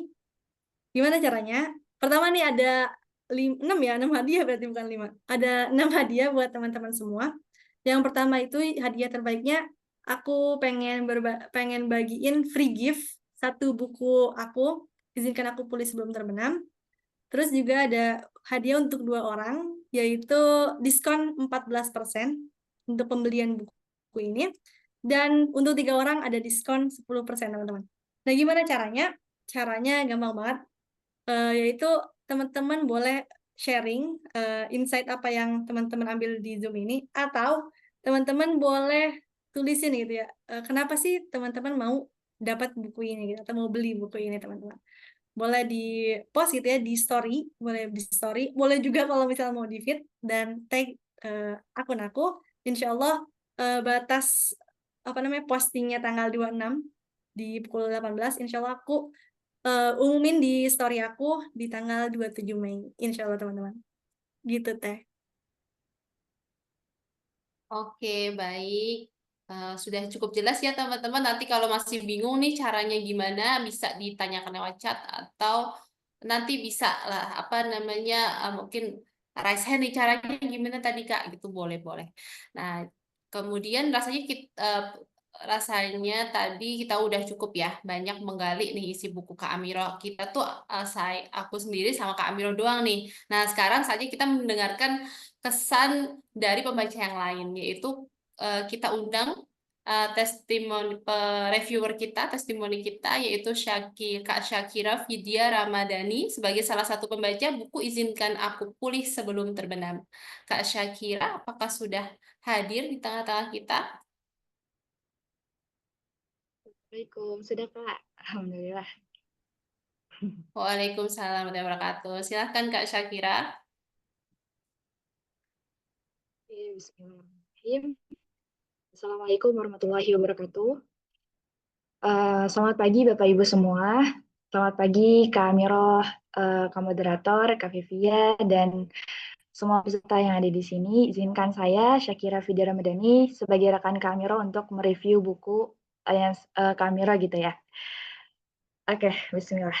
Gimana caranya? Pertama nih ada 6 ya, 6 hadiah berarti bukan 5. Ada 6 hadiah buat teman-teman semua. Yang pertama itu hadiah terbaiknya aku pengen bagiin free gift satu buku aku, Izinkan Aku Pulih Sebelum Terbenam. Terus juga ada hadiah untuk 2 orang, yaitu diskon 14% untuk pembelian buku ini. Dan untuk 3 orang ada diskon 10% teman-teman. Nah, gimana caranya? Caranya gampang banget. Yaitu teman-teman boleh sharing insight apa yang teman-teman ambil di Zoom ini, atau teman-teman boleh tulisin gitu ya, kenapa sih teman-teman mau dapat buku ini gitu, atau mau beli buku ini teman-teman. Boleh di post gitu ya, di story, boleh juga kalau misalnya mau di feed dan tag akun aku. Insya Allah batas apa namanya postingnya tanggal 26 di pukul 18, insya Allah aku umumin di story aku di tanggal 27 Mei. Insya Allah teman-teman. Gitu teh. Oke, baik. Sudah cukup jelas ya teman-teman. Nanti kalau masih bingung nih caranya gimana, bisa ditanyakan lewat chat atau nanti bisa lah apa namanya mungkin raise hand nih caranya gimana tadi Kak gitu boleh-boleh. Nah, kemudian rasanya tadi kita udah cukup ya banyak menggali nih isi buku Kak Amiro. Kita tuh aku sendiri sama Kak Amiro doang nih. Nah, sekarang saja kita mendengarkan kesan dari pembaca yang lain, yaitu kita undang testimoni kita, yaitu Kak Syakira Vidya Ramadhani sebagai salah satu pembaca buku Izinkan Aku Pulih Sebelum Terbenam. Kak Syakira, apakah sudah hadir di tengah-tengah kita? Assalamualaikum, sudah Kak. Alhamdulillah. Waalaikumsalam warahmatullahi wabarakatuh. Silahkan Kak Syakira. Bismillahirrahmanirrahim. Assalamualaikum warahmatullahi wabarakatuh. Selamat pagi Bapak Ibu semua. Selamat pagi Kak Miroh, Kak Moderator, Kak Vivia, dan semua peserta yang ada di sini. Izinkan saya, Syakira Vidya Ramadhani, sebagai rekan Kak Miroh untuk mereview buku yang Kak Miroh gitu ya. Oke, bismillah.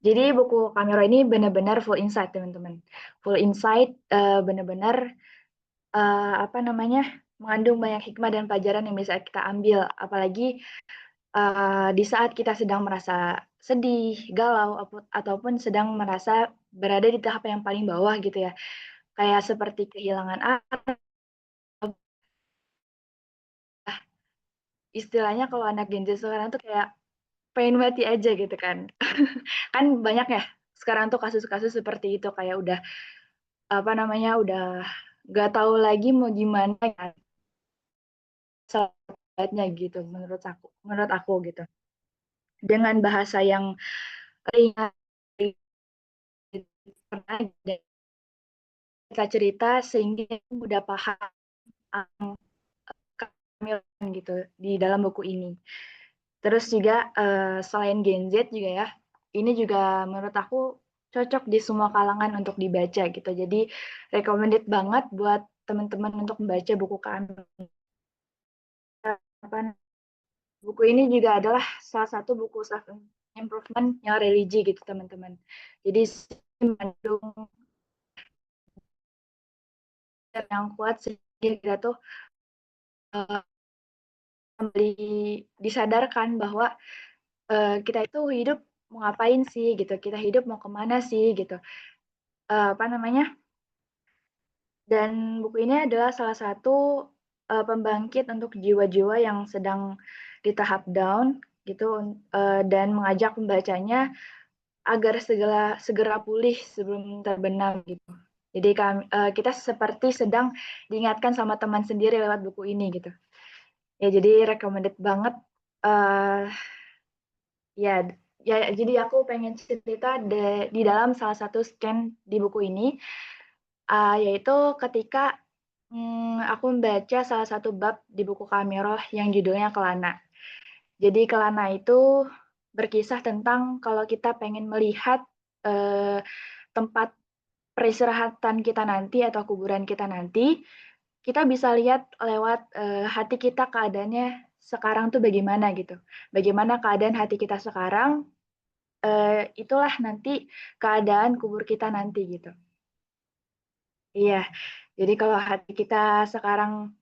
Jadi buku Kamero ini benar-benar full insight teman-teman. Full insight, benar-benar apa namanya mengandung banyak hikmah dan pelajaran yang bisa kita ambil. Apalagi di saat kita sedang merasa sedih, galau, ataupun sedang merasa berada di tahap yang paling bawah gitu ya. Kayak seperti kehilangan arah, istilahnya kalau anak Gen Z sekarang tuh kayak pengen mati aja gitu kan. Kan banyak ya sekarang tuh kasus-kasus seperti itu kayak udah apa namanya udah nggak tahu lagi mau gimana ya saatnya gitu menurut aku gitu dengan bahasa yang ringan cerita sehingga mudah paham kehamilan gitu di dalam buku ini. Terus juga selain Gen Z juga ya, ini juga menurut aku cocok di semua kalangan untuk dibaca gitu. Jadi recommended banget buat teman-teman untuk membaca buku kami. Buku ini juga adalah salah satu buku self improvement yang religi gitu teman-teman. Jadi mengandung yang kuat sehingga kita tuh kembali disadarkan bahwa kita itu hidup mau ngapain sih gitu, kita hidup mau kemana sih gitu. Apa namanya? Dan buku ini adalah salah satu pembangkit untuk jiwa-jiwa yang sedang di tahap down gitu, dan mengajak pembacanya agar segera pulih sebelum terbenam gitu. Jadi kita seperti sedang diingatkan sama teman sendiri lewat buku ini gitu. Ya jadi recommended banget. Ya, jadi aku pengen cerita di dalam salah satu scan di buku ini, yaitu ketika aku membaca salah satu bab di buku Kamiroh yang judulnya Kelana. Jadi Kelana itu berkisah tentang kalau kita pengen melihat tempat peristirahatan kita nanti atau kuburan kita nanti, kita bisa lihat lewat hati kita keadaannya sekarang tuh bagaimana gitu. Bagaimana keadaan hati kita sekarang, itulah nanti keadaan kubur kita nanti gitu. Iya, jadi kalau hati kita sekarang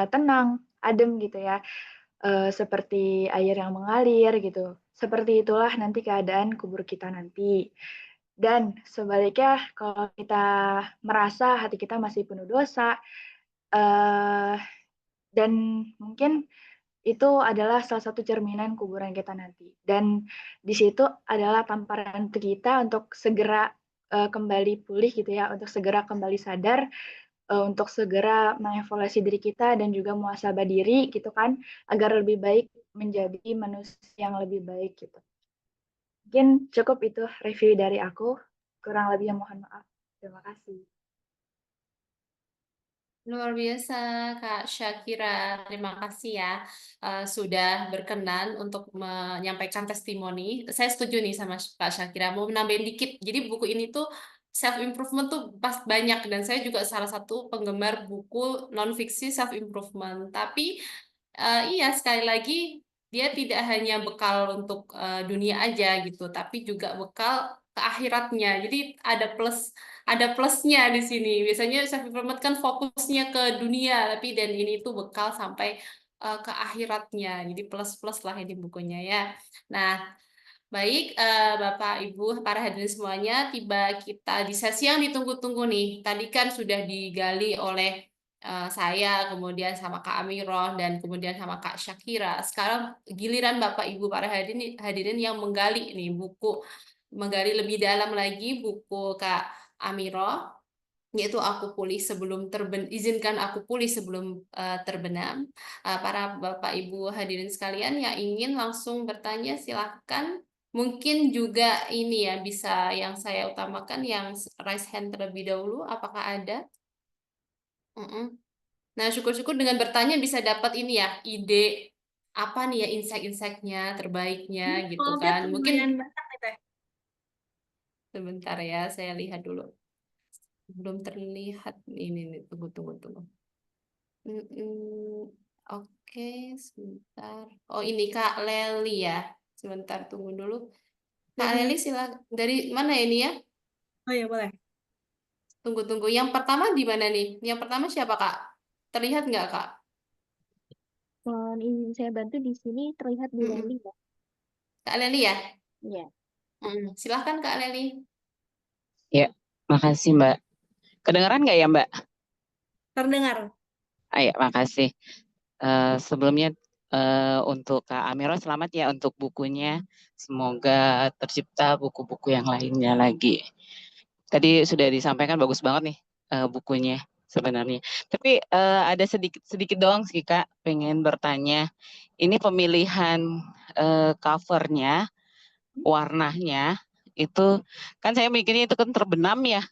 tenang, adem gitu ya, seperti air yang mengalir gitu. Seperti itulah nanti keadaan kubur kita nanti. Dan sebaliknya kalau kita merasa hati kita masih penuh dosa, dan mungkin itu adalah salah satu cerminan kuburan kita nanti. Dan di situ adalah tamparan untuk kita untuk segera kembali pulih gitu ya, untuk segera kembali sadar, untuk segera mengevaluasi diri kita dan juga muhasabah diri gitu kan, agar lebih baik menjadi manusia yang lebih baik gitu. Mungkin cukup itu review dari aku. Kurang lebih mohon maaf. Terima kasih. Luar biasa, Kak Syakira. Terima kasih ya sudah berkenan untuk menyampaikan testimoni. Saya setuju nih sama Kak Syakira. Mau nambahin dikit. Jadi buku ini tuh self improvement tuh pas banyak dan saya juga salah satu penggemar buku non fiksi self improvement. Tapi iya sekali lagi dia tidak hanya bekal untuk dunia aja gitu, tapi juga bekal ke akhiratnya. Jadi ada plusnya di sini. Biasanya self improvement kan fokusnya ke dunia, tapi dan ini tuh bekal sampai ke akhiratnya. Jadi plus-plus lah ini bukunya ya. Nah, baik Bapak Ibu para hadirin semuanya, tiba kita di sesi yang ditunggu-tunggu nih. Tadi kan sudah digali oleh saya, kemudian sama Kak Amiroh, dan kemudian sama Kak Syakira. Sekarang giliran Bapak Ibu para hadirin yang menggali nih menggali lebih dalam lagi buku Kak Amiroh, yaitu izinkan aku pulih sebelum terbenam. Para Bapak Ibu hadirin sekalian yang ingin langsung bertanya silahkan. Mungkin juga ini ya bisa yang saya utamakan yang raise hand terlebih dahulu. Apakah ada? Mm-mm. Nah, syukur-syukur dengan bertanya bisa dapat ini ya, ide apa nih ya insight-insightnya, terbaiknya gitu Kalau kan. chat Mungkin lumayan banyak nih Teh. sebentar ya, saya lihat dulu. Belum terlihat ini nih, tunggu. Oke, sebentar. Oh, ini Kak Leli ya. Sebentar, tunggu dulu. Kak Leli, Dari, silakan. Dari mana ini ya? oh ya boleh. Tunggu. Yang pertama di mana nih? Yang pertama siapa, Kak? Terlihat nggak, Kak? Mohon izin saya bantu di sini terlihat Bu Leli Mm-mm. ya. Kak Leli ya? Iya. Silahkan, Kak Leli. Ya, makasih Mbak. Kedengeran nggak ya Mbak? Terdengar. Ya, makasih. Sebelumnya untuk Kak Amiro selamat ya untuk bukunya. Semoga tercipta buku-buku yang lainnya lagi. Tadi sudah disampaikan bagus banget nih bukunya sebenarnya. Tapi ada sedikit doang sih Kak, pengen bertanya. Ini pemilihan covernya, warnanya itu kan saya mikirnya itu kan terbenam ya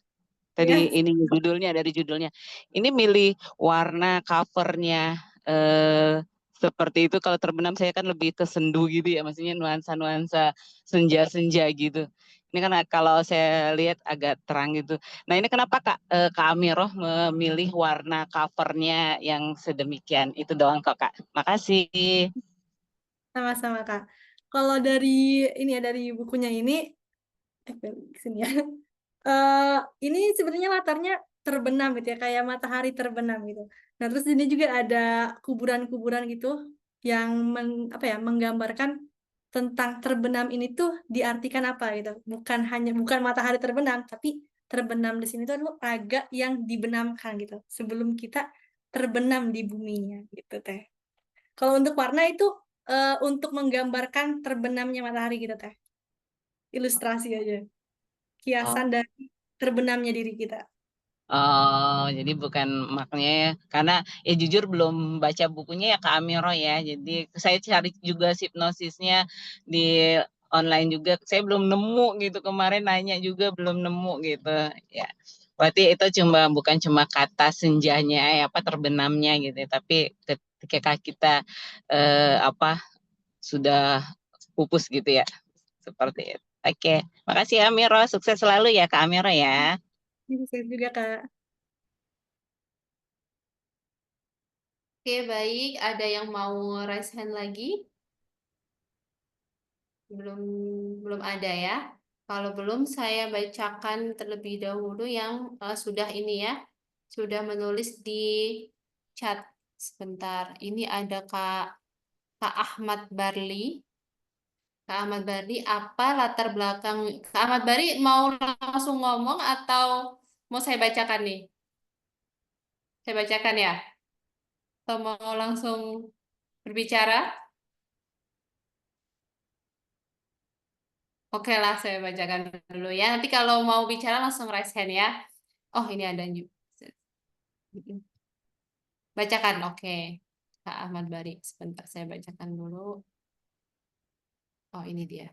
Tadi Yes. ini judulnya, dari judulnya. Ini milih warna covernya seperti itu. Kalau terbenam saya kan lebih ke sendu gitu ya, maksudnya nuansa-nuansa senja-senja gitu. Ini kan kalau saya lihat agak terang gitu. Nah ini kenapa Kak Amiroh memilih warna covernya yang sedemikian? Itu doang kok Kak. Makasih. Sama-sama, Kak. Kalau dari ini ya, dari bukunya ini, sini ya. Ini sebenarnya latarnya terbenam gitu ya, kayak matahari terbenam gitu. Nah, terus ini juga ada kuburan-kuburan gitu yang menggambarkan tentang terbenam ini tuh diartikan apa gitu. Bukan matahari terbenam, tapi terbenam di sini tuh adalah raga yang dibenamkan gitu. Sebelum kita terbenam di buminya gitu Teh. Kalau untuk warna itu untuk menggambarkan terbenamnya matahari gitu Teh. Ilustrasi aja. Kiasan Oh. dari terbenamnya diri kita. Oh, jadi bukan maknanya ya. Karena ya jujur belum baca bukunya ya Kak Amiro ya. Jadi saya cari juga hipnosisnya di online juga. Saya belum nemu gitu. Kemarin nanya juga belum nemu gitu. Ya. Berarti itu bukan cuma kata senjanya apa terbenamnya gitu. Tapi ketika kita apa sudah pupus gitu ya. Seperti itu. Oke, makasih Amiro. Sukses selalu ya Kak Amiro ya. Ini saya juga Kak. Oke, baik. Ada yang mau raise hand lagi? Belum belum ada ya. Kalau belum, saya bacakan terlebih dahulu yang sudah ini ya, sudah menulis di chat. Sebentar, ini ada Kak Ahmad Barli. Kak Ahmad Barli, apa latar belakang? Kak Ahmad Barli mau langsung ngomong atau mau saya bacakan nih? Saya bacakan ya? Atau mau langsung berbicara? Oke lah, saya bacakan dulu ya. Nanti kalau mau bicara langsung raise hand ya. Oh, ini ada juga. Bacakan, oke. Kak Ahmad Bari, sebentar saya bacakan dulu. Oh, ini dia.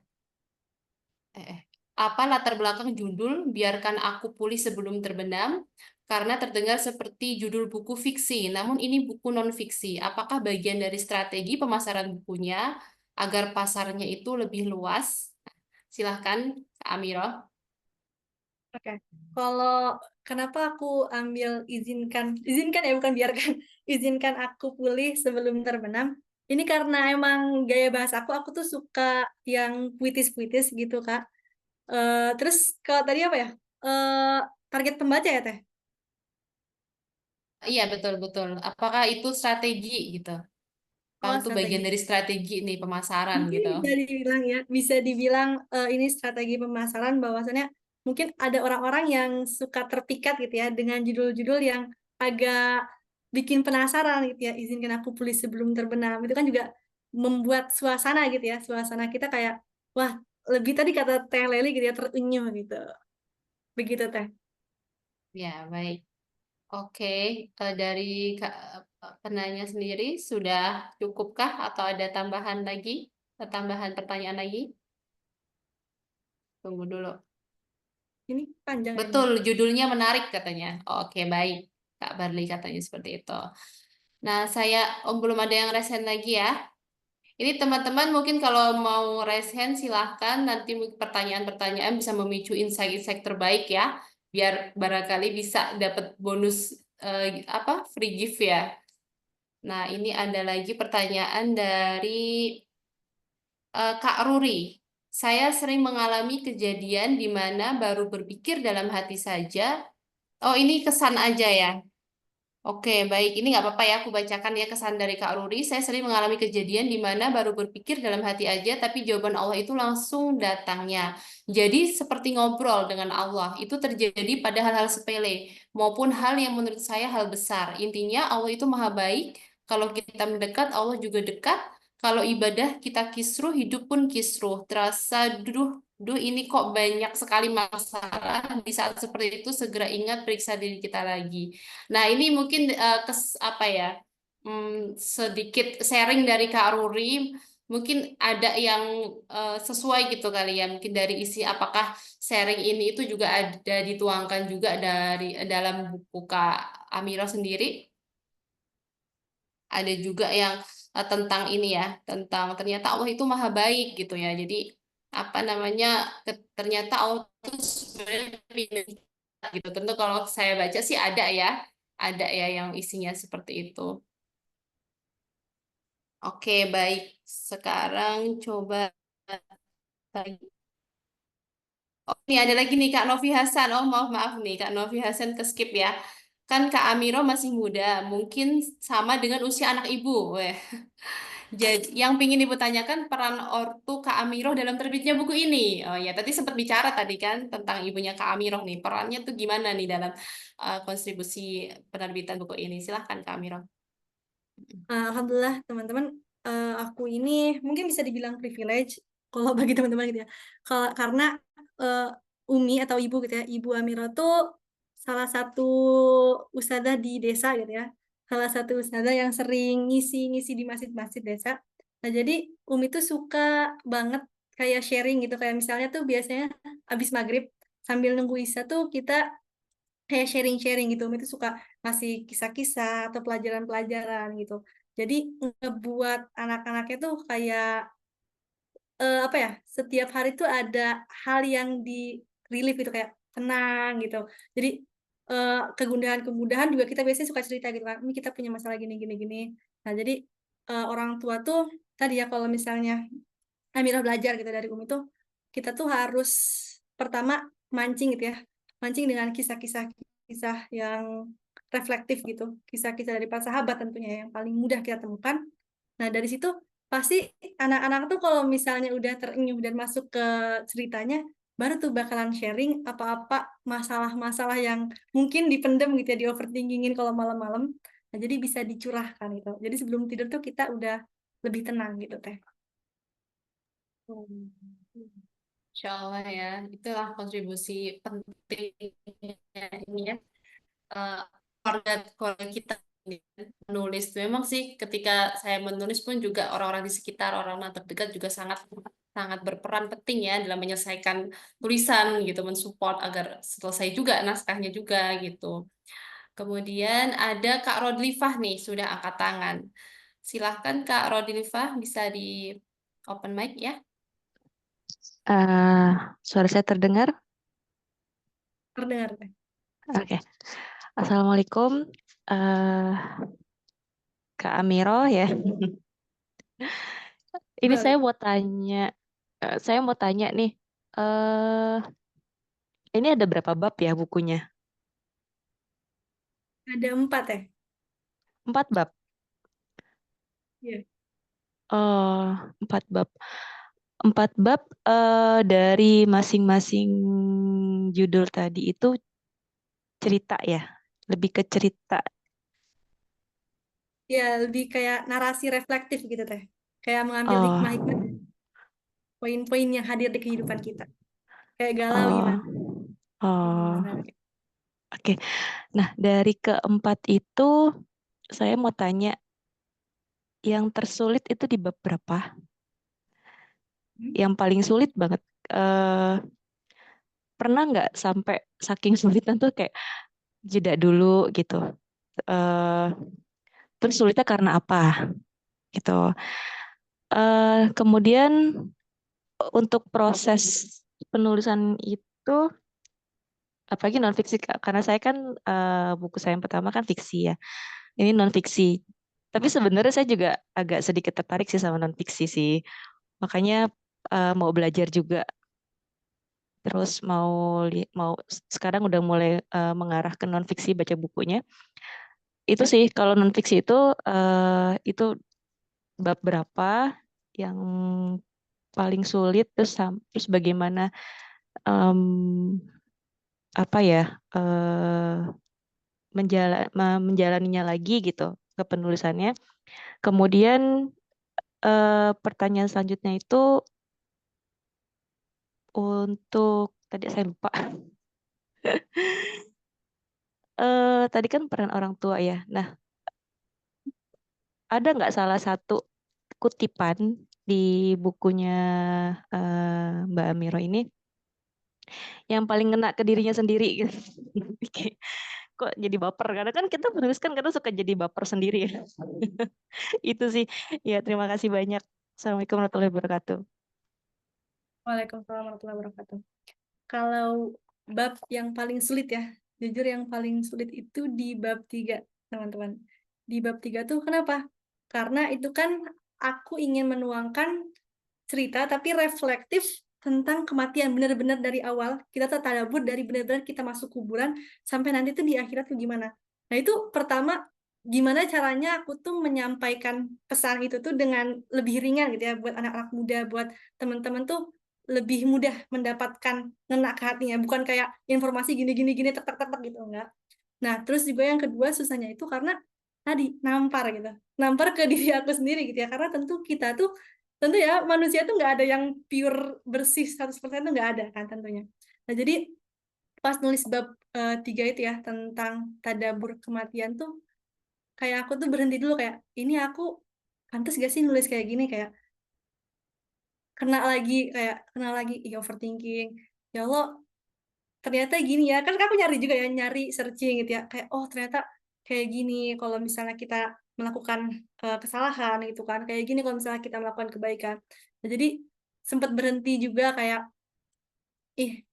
Apa latar belakang judul Biarkan Aku Pulih Sebelum Terbenam? Karena terdengar seperti judul buku fiksi, namun ini buku non-fiksi. Apakah bagian dari strategi pemasaran bukunya agar pasarnya itu lebih luas? Silahkan, Kak Amiro. Oke. Kalau kenapa aku ambil izinkan ya bukan biarkan, izinkan aku pulih sebelum terbenam. Ini karena emang gaya bahasa aku tuh suka yang puitis-puitis gitu Kak. Terus kalau tadi apa ya? Target pembaca ya Teh? Iya, betul-betul. Apakah itu strategi gitu? Apakah Oh, itu bagian strategi. dari strategi nih pemasaran Mungkin gitu? bisa dibilang ya, bisa dibilang ini strategi pemasaran bahwasannya mungkin ada orang-orang yang suka terpikat gitu ya dengan judul-judul yang agak bikin penasaran gitu ya. Izinkan aku pulih sebelum terbenam. Itu kan juga membuat suasana gitu ya, suasana kita kayak wah, lebih tadi kata Teh Leli gitu ya, terenyuh gitu. Begitu Teh. Ya, baik. Oke, dari penanya sendiri sudah cukupkah atau ada tambahan lagi? Tambahan pertanyaan lagi? Tunggu dulu. Ini panjang ya ini. Betul, judulnya menarik katanya. Oke, baik. Kak Barli katanya seperti itu. Nah, belum ada yang raise hand lagi ya. Ini teman-teman mungkin kalau mau raise hand silahkan. Nanti pertanyaan-pertanyaan bisa memicu insight-insight terbaik ya. Biar barangkali bisa dapat bonus free gift ya. Nah, ini ada lagi pertanyaan dari Kak Ruri. Saya sering mengalami kejadian di mana baru berpikir dalam hati saja. Oh, ini kesan aja ya. Oke, baik. Ini nggak apa-apa ya, aku bacakan ya kesan dari Kak Ruri. Saya sering mengalami kejadian di mana baru berpikir dalam hati aja, tapi jawaban Allah itu langsung datangnya. Jadi seperti ngobrol dengan Allah. Itu terjadi pada hal-hal sepele, maupun hal yang menurut saya hal besar. Intinya Allah itu maha baik. Kalau kita mendekat, Allah juga dekat. Kalau ibadah kita kisruh, hidup pun kisruh. Terasa, duh ini kok banyak sekali masalah. Di saat seperti itu segera ingat periksa diri kita lagi. Nah, ini mungkin sedikit sharing dari Kak Ruri. Mungkin ada yang sesuai gitu kali ya. Mungkin dari isi apakah sharing ini itu juga ada dituangkan juga dari dalam buku Kak Amiro sendiri. Ada juga yang tentang ini ya, tentang ternyata Allah itu maha baik gitu ya. Jadi apa namanya, ternyata Allah itu sebenarnya pilih kita gitu. Tentu kalau saya baca sih ada ya yang isinya seperti itu. Oke, baik. Sekarang coba lagi. Oh, ini ada lagi nih Kak Novi Hasan. Oh, maaf nih Kak Novi Hasan ke skip ya. Kan Kak Amiro masih muda, mungkin sama dengan usia anak ibu. Weh. Jadi, yang ingin Ibu tanyakan peran ortu Kak Amiroh dalam terbitnya buku ini. Oh ya, tadi sempat bicara tadi kan tentang ibunya Kak Amiroh nih. Perannya tuh gimana nih dalam kontribusi penerbitan buku ini? Silahkan Kak Amiroh. Alhamdulillah teman-teman, aku ini mungkin bisa dibilang privilege kalau bagi teman-teman gitu ya. Karena eh, Umi atau ibu gitu ya, Ibu Amira tuh salah satu ustadzah di desa gitu ya. Salah satu ustadzah yang sering ngisi-ngisi di masjid-masjid desa. Nah, jadi Umi tuh suka banget kayak sharing gitu. Kayak misalnya tuh biasanya abis maghrib sambil nunggu Isya tuh kita kayak sharing-sharing gitu. Umi tuh suka ngasih kisah-kisah atau pelajaran-pelajaran gitu. Jadi ngebuat anak-anaknya tuh kayak apa ya? Setiap hari tuh ada hal yang di relief gitu kayak tenang gitu. Jadi kegundahan-kegundahan juga kita biasanya suka cerita gitu kan. Ini kita punya masalah gini gini gini. Nah, jadi orang tua tuh tadi ya kalau misalnya Amirah belajar gitu dari Umi tuh kita tuh harus pertama mancing gitu ya. Mancing dengan kisah-kisah yang reflektif gitu. Kisah-kisah dari para sahabat tentunya yang paling mudah kita temukan. Nah, dari situ pasti anak-anak tuh kalau misalnya udah terenyuh dan masuk ke ceritanya, baru tuh bakalan sharing apa-apa masalah-masalah yang mungkin dipendem gitu ya, di overthinkingin kalau malam-malam. Nah, jadi bisa dicurahkan gitu. Jadi sebelum tidur tuh kita udah lebih tenang gitu teh. Insya Allah ya, itulah kontribusi pentingnya ini ya. eh, keluarga kita ini menulis. Memang sih ketika saya menulis pun juga orang-orang di sekitar, orang-orang terdekat juga sangat sangat berperan penting ya dalam menyelesaikan tulisan gitu, mensupport agar selesai juga naskahnya juga gitu. Kemudian ada Kak Rodlifah nih sudah angkat tangan. Silahkan Kak Rodlifah, bisa di open mic ya. Suara saya terdengar? Terdengar teh. Oke. Assalamualaikum, eh Kak Amiro ya. Ini Balik. saya mau tanya nih. eh ini ada berapa bab ya bukunya? Ada 4 ya? 4 bab. Iya. Oh, 4 bab. 4 bab dari masing-masing judul tadi itu cerita ya, lebih ke cerita. Ya, lebih kayak narasi reflektif gitu teh. Kayak mengambil hikmah-hikmah, Oh, poin-poin yang hadir di kehidupan kita. Kayak galau oh, gimana? oh. Benar. Oke. Nah, dari keempat itu saya mau tanya, yang tersulit itu di bab berapa? Yang paling sulit banget. eh Pernah nggak sampai saking sulitnya tuh kayak jeda dulu gitu. eh Terus sulitnya karena apa gitu. Kemudian untuk proses penulisan itu, apalagi non fiksi, karena saya kan buku saya yang pertama kan fiksi ya. Ini non fiksi. Tapi sebenarnya saya juga agak sedikit tertarik sih sama non fiksi sih. Makanya mau belajar juga. Terus mau sekarang udah mulai mengarah ke non fiksi baca bukunya. Itu sih kalau non fiksi itu bab berapa yang paling sulit, terus bagaimana em, apa ya menjalaninya lagi gitu ke penulisannya. Kemudian pertanyaan selanjutnya itu untuk tadi saya lupa. Tadi kan peran orang tua ya. Nah, ada nggak salah satu kutipan di bukunya Mbak Amiro ini yang paling ngena ke dirinya sendiri gitu. Kayak, kok jadi baper? Karena kan kita penulis kan kadang suka jadi baper sendiri ya. Itu sih. Ya, terima kasih banyak. Assalamualaikum warahmatullahi wabarakatuh. Waalaikumsalam warahmatullahi wabarakatuh. Kalau bab yang paling sulit ya, jujur yang paling sulit itu di bab 3, teman-teman. Di bab 3 tuh kenapa? Karena itu kan aku ingin menuangkan cerita tapi reflektif tentang kematian, benar-benar dari awal kita tuh tadabbur dari benar-benar kita masuk kuburan sampai nanti tuh di akhirat tuh gimana. Nah itu pertama, gimana caranya aku tuh menyampaikan pesan itu tuh dengan lebih ringan gitu ya, buat anak-anak muda, buat teman-teman tuh lebih mudah mendapatkan ngena ke hatinya, bukan kayak informasi gini-gini gini tek tek tek tek gitu, enggak. Nah terus juga yang kedua susahnya itu karena tadi nampar gitu, nampar ke diri aku sendiri gitu ya, karena tentu ya manusia tuh nggak ada yang pure bersih 100% tuh nggak ada kan tentunya. Nah jadi pas nulis bab 3 itu ya tentang tadabur kematian tuh kayak aku tuh berhenti dulu, kayak ini aku pantas gak sih nulis kayak gini, kayak kena lagi overthinking. Ya Allah, ternyata gini ya, kan aku nyari juga ya, nyari searching gitu ya, kayak oh ternyata kayak gini kalau misalnya kita melakukan kesalahan gitu kan, kayak gini kalau misalnya kita melakukan kebaikan. Nah, jadi sempat berhenti juga kayak ih,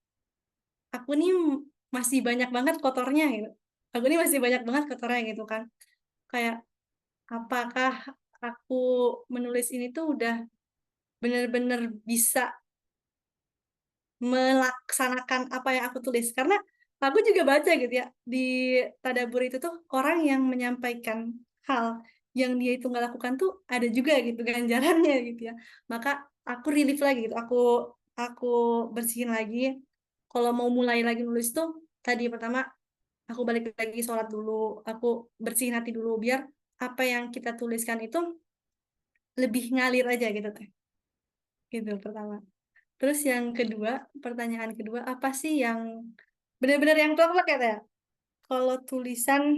aku nih masih banyak banget kotornya gitu, aku nih masih banyak banget kotornya gitu kan, kayak apakah aku menulis ini tuh udah bener-bener bisa melaksanakan apa yang aku tulis, karena aku juga baca gitu ya di tadabur itu tuh orang yang menyampaikan hal yang dia itu nggak lakukan tuh ada juga gitu ganjarannya gitu ya. Maka aku relief lagi gitu, aku bersihin lagi. Kalau mau mulai lagi nulis tuh tadi pertama aku balik lagi sholat dulu, aku bersihin hati dulu biar apa yang kita tuliskan itu lebih ngalir aja gitu teh. Gitu pertama. Terus yang kedua, pertanyaan kedua, apa sih yang benar-benar yang plek ya, Teh? Kalau tulisan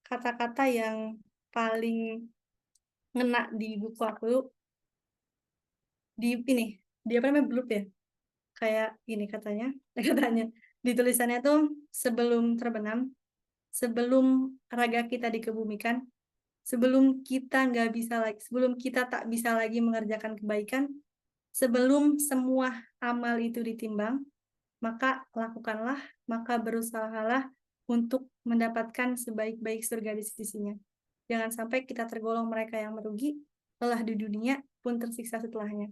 kata-kata yang paling ngena di buku aku di ini, dia apa namanya blurb ya? Kayak gini katanya, katanya di tulisannya tuh sebelum terbenam, sebelum raga kita dikebumikan, sebelum kita tak bisa lagi mengerjakan kebaikan, sebelum semua amal itu ditimbang, maka lakukanlah, maka berusahalah untuk mendapatkan sebaik-baik surga di sisinya. Jangan sampai kita tergolong mereka yang merugi, lelah di dunia pun tersiksa setelahnya.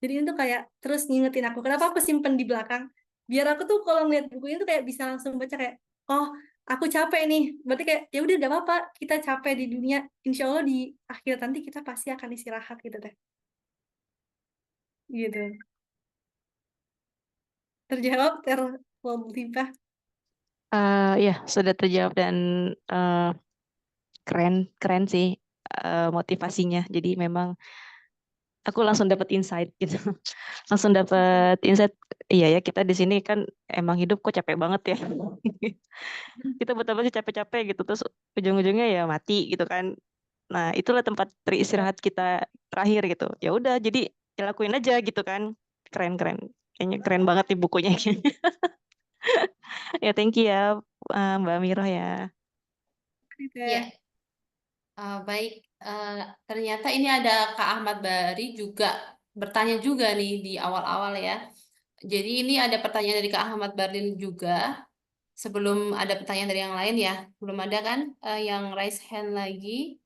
Jadi itu kayak terus ngingetin aku, kenapa aku simpen di belakang? Biar aku tuh kalau ngeliat buku itu kayak bisa langsung baca kayak, oh aku capek nih. Berarti kayak, ya udah, gak apa-apa, kita capek di dunia. Insya Allah di akhirat nanti kita pasti akan istirahat gitu teh. Gitu. Terjawab terlebih. Ya, sudah terjawab dan keren keren sih motivasinya. Jadi memang aku langsung dapat insight gitu. Langsung dapat insight. Iya ya, kita di sini kan emang hidup kok capek banget ya. Kita betapa sih capek-capek gitu, terus ujung-ujungnya ya mati gitu kan. Nah, itulah tempat beristirahat kita terakhir gitu. Ya udah, jadi ya lakuin aja gitu kan. Keren-keren. Kayaknya keren banget nih bukunya. Ya, thank you ya Mbak Miroh ya. Ya, baik. Ternyata ini ada Kak Ahmad Bari juga bertanya juga nih di awal-awal ya. Jadi ini ada pertanyaan dari Kak Ahmad Barlin juga. Sebelum ada pertanyaan dari yang lain ya, belum ada kan yang raise hand lagi?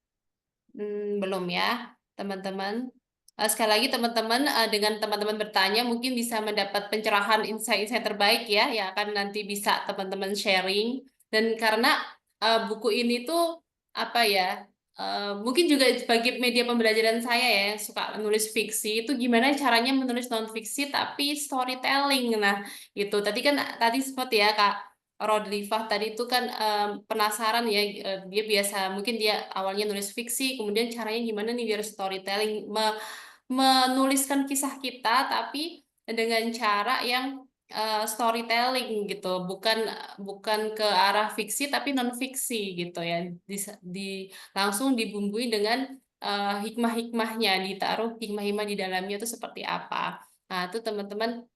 Belum ya, teman-teman. Sekali lagi teman-teman, dengan teman-teman bertanya mungkin bisa mendapat pencerahan insight-insight terbaik ya, yang akan nanti bisa teman-teman sharing. Dan karena buku ini tuh apa ya, mungkin juga sebagai media pembelajaran saya ya, yang suka menulis fiksi, itu gimana caranya menulis non-fiksi tapi storytelling. Nah, gitu. Tadi sempat ya Kak Rodlifah tadi itu kan penasaran ya, dia biasa mungkin dia awalnya nulis fiksi, kemudian caranya gimana nih biar storytelling, menuliskan kisah kita tapi dengan cara yang storytelling gitu, bukan bukan ke arah fiksi tapi non fiksi gitu ya, di langsung dibumbui dengan hikmah-hikmahnya, ditaruh hikmah-hikmah di dalamnya itu seperti apa. Nah, itu teman-teman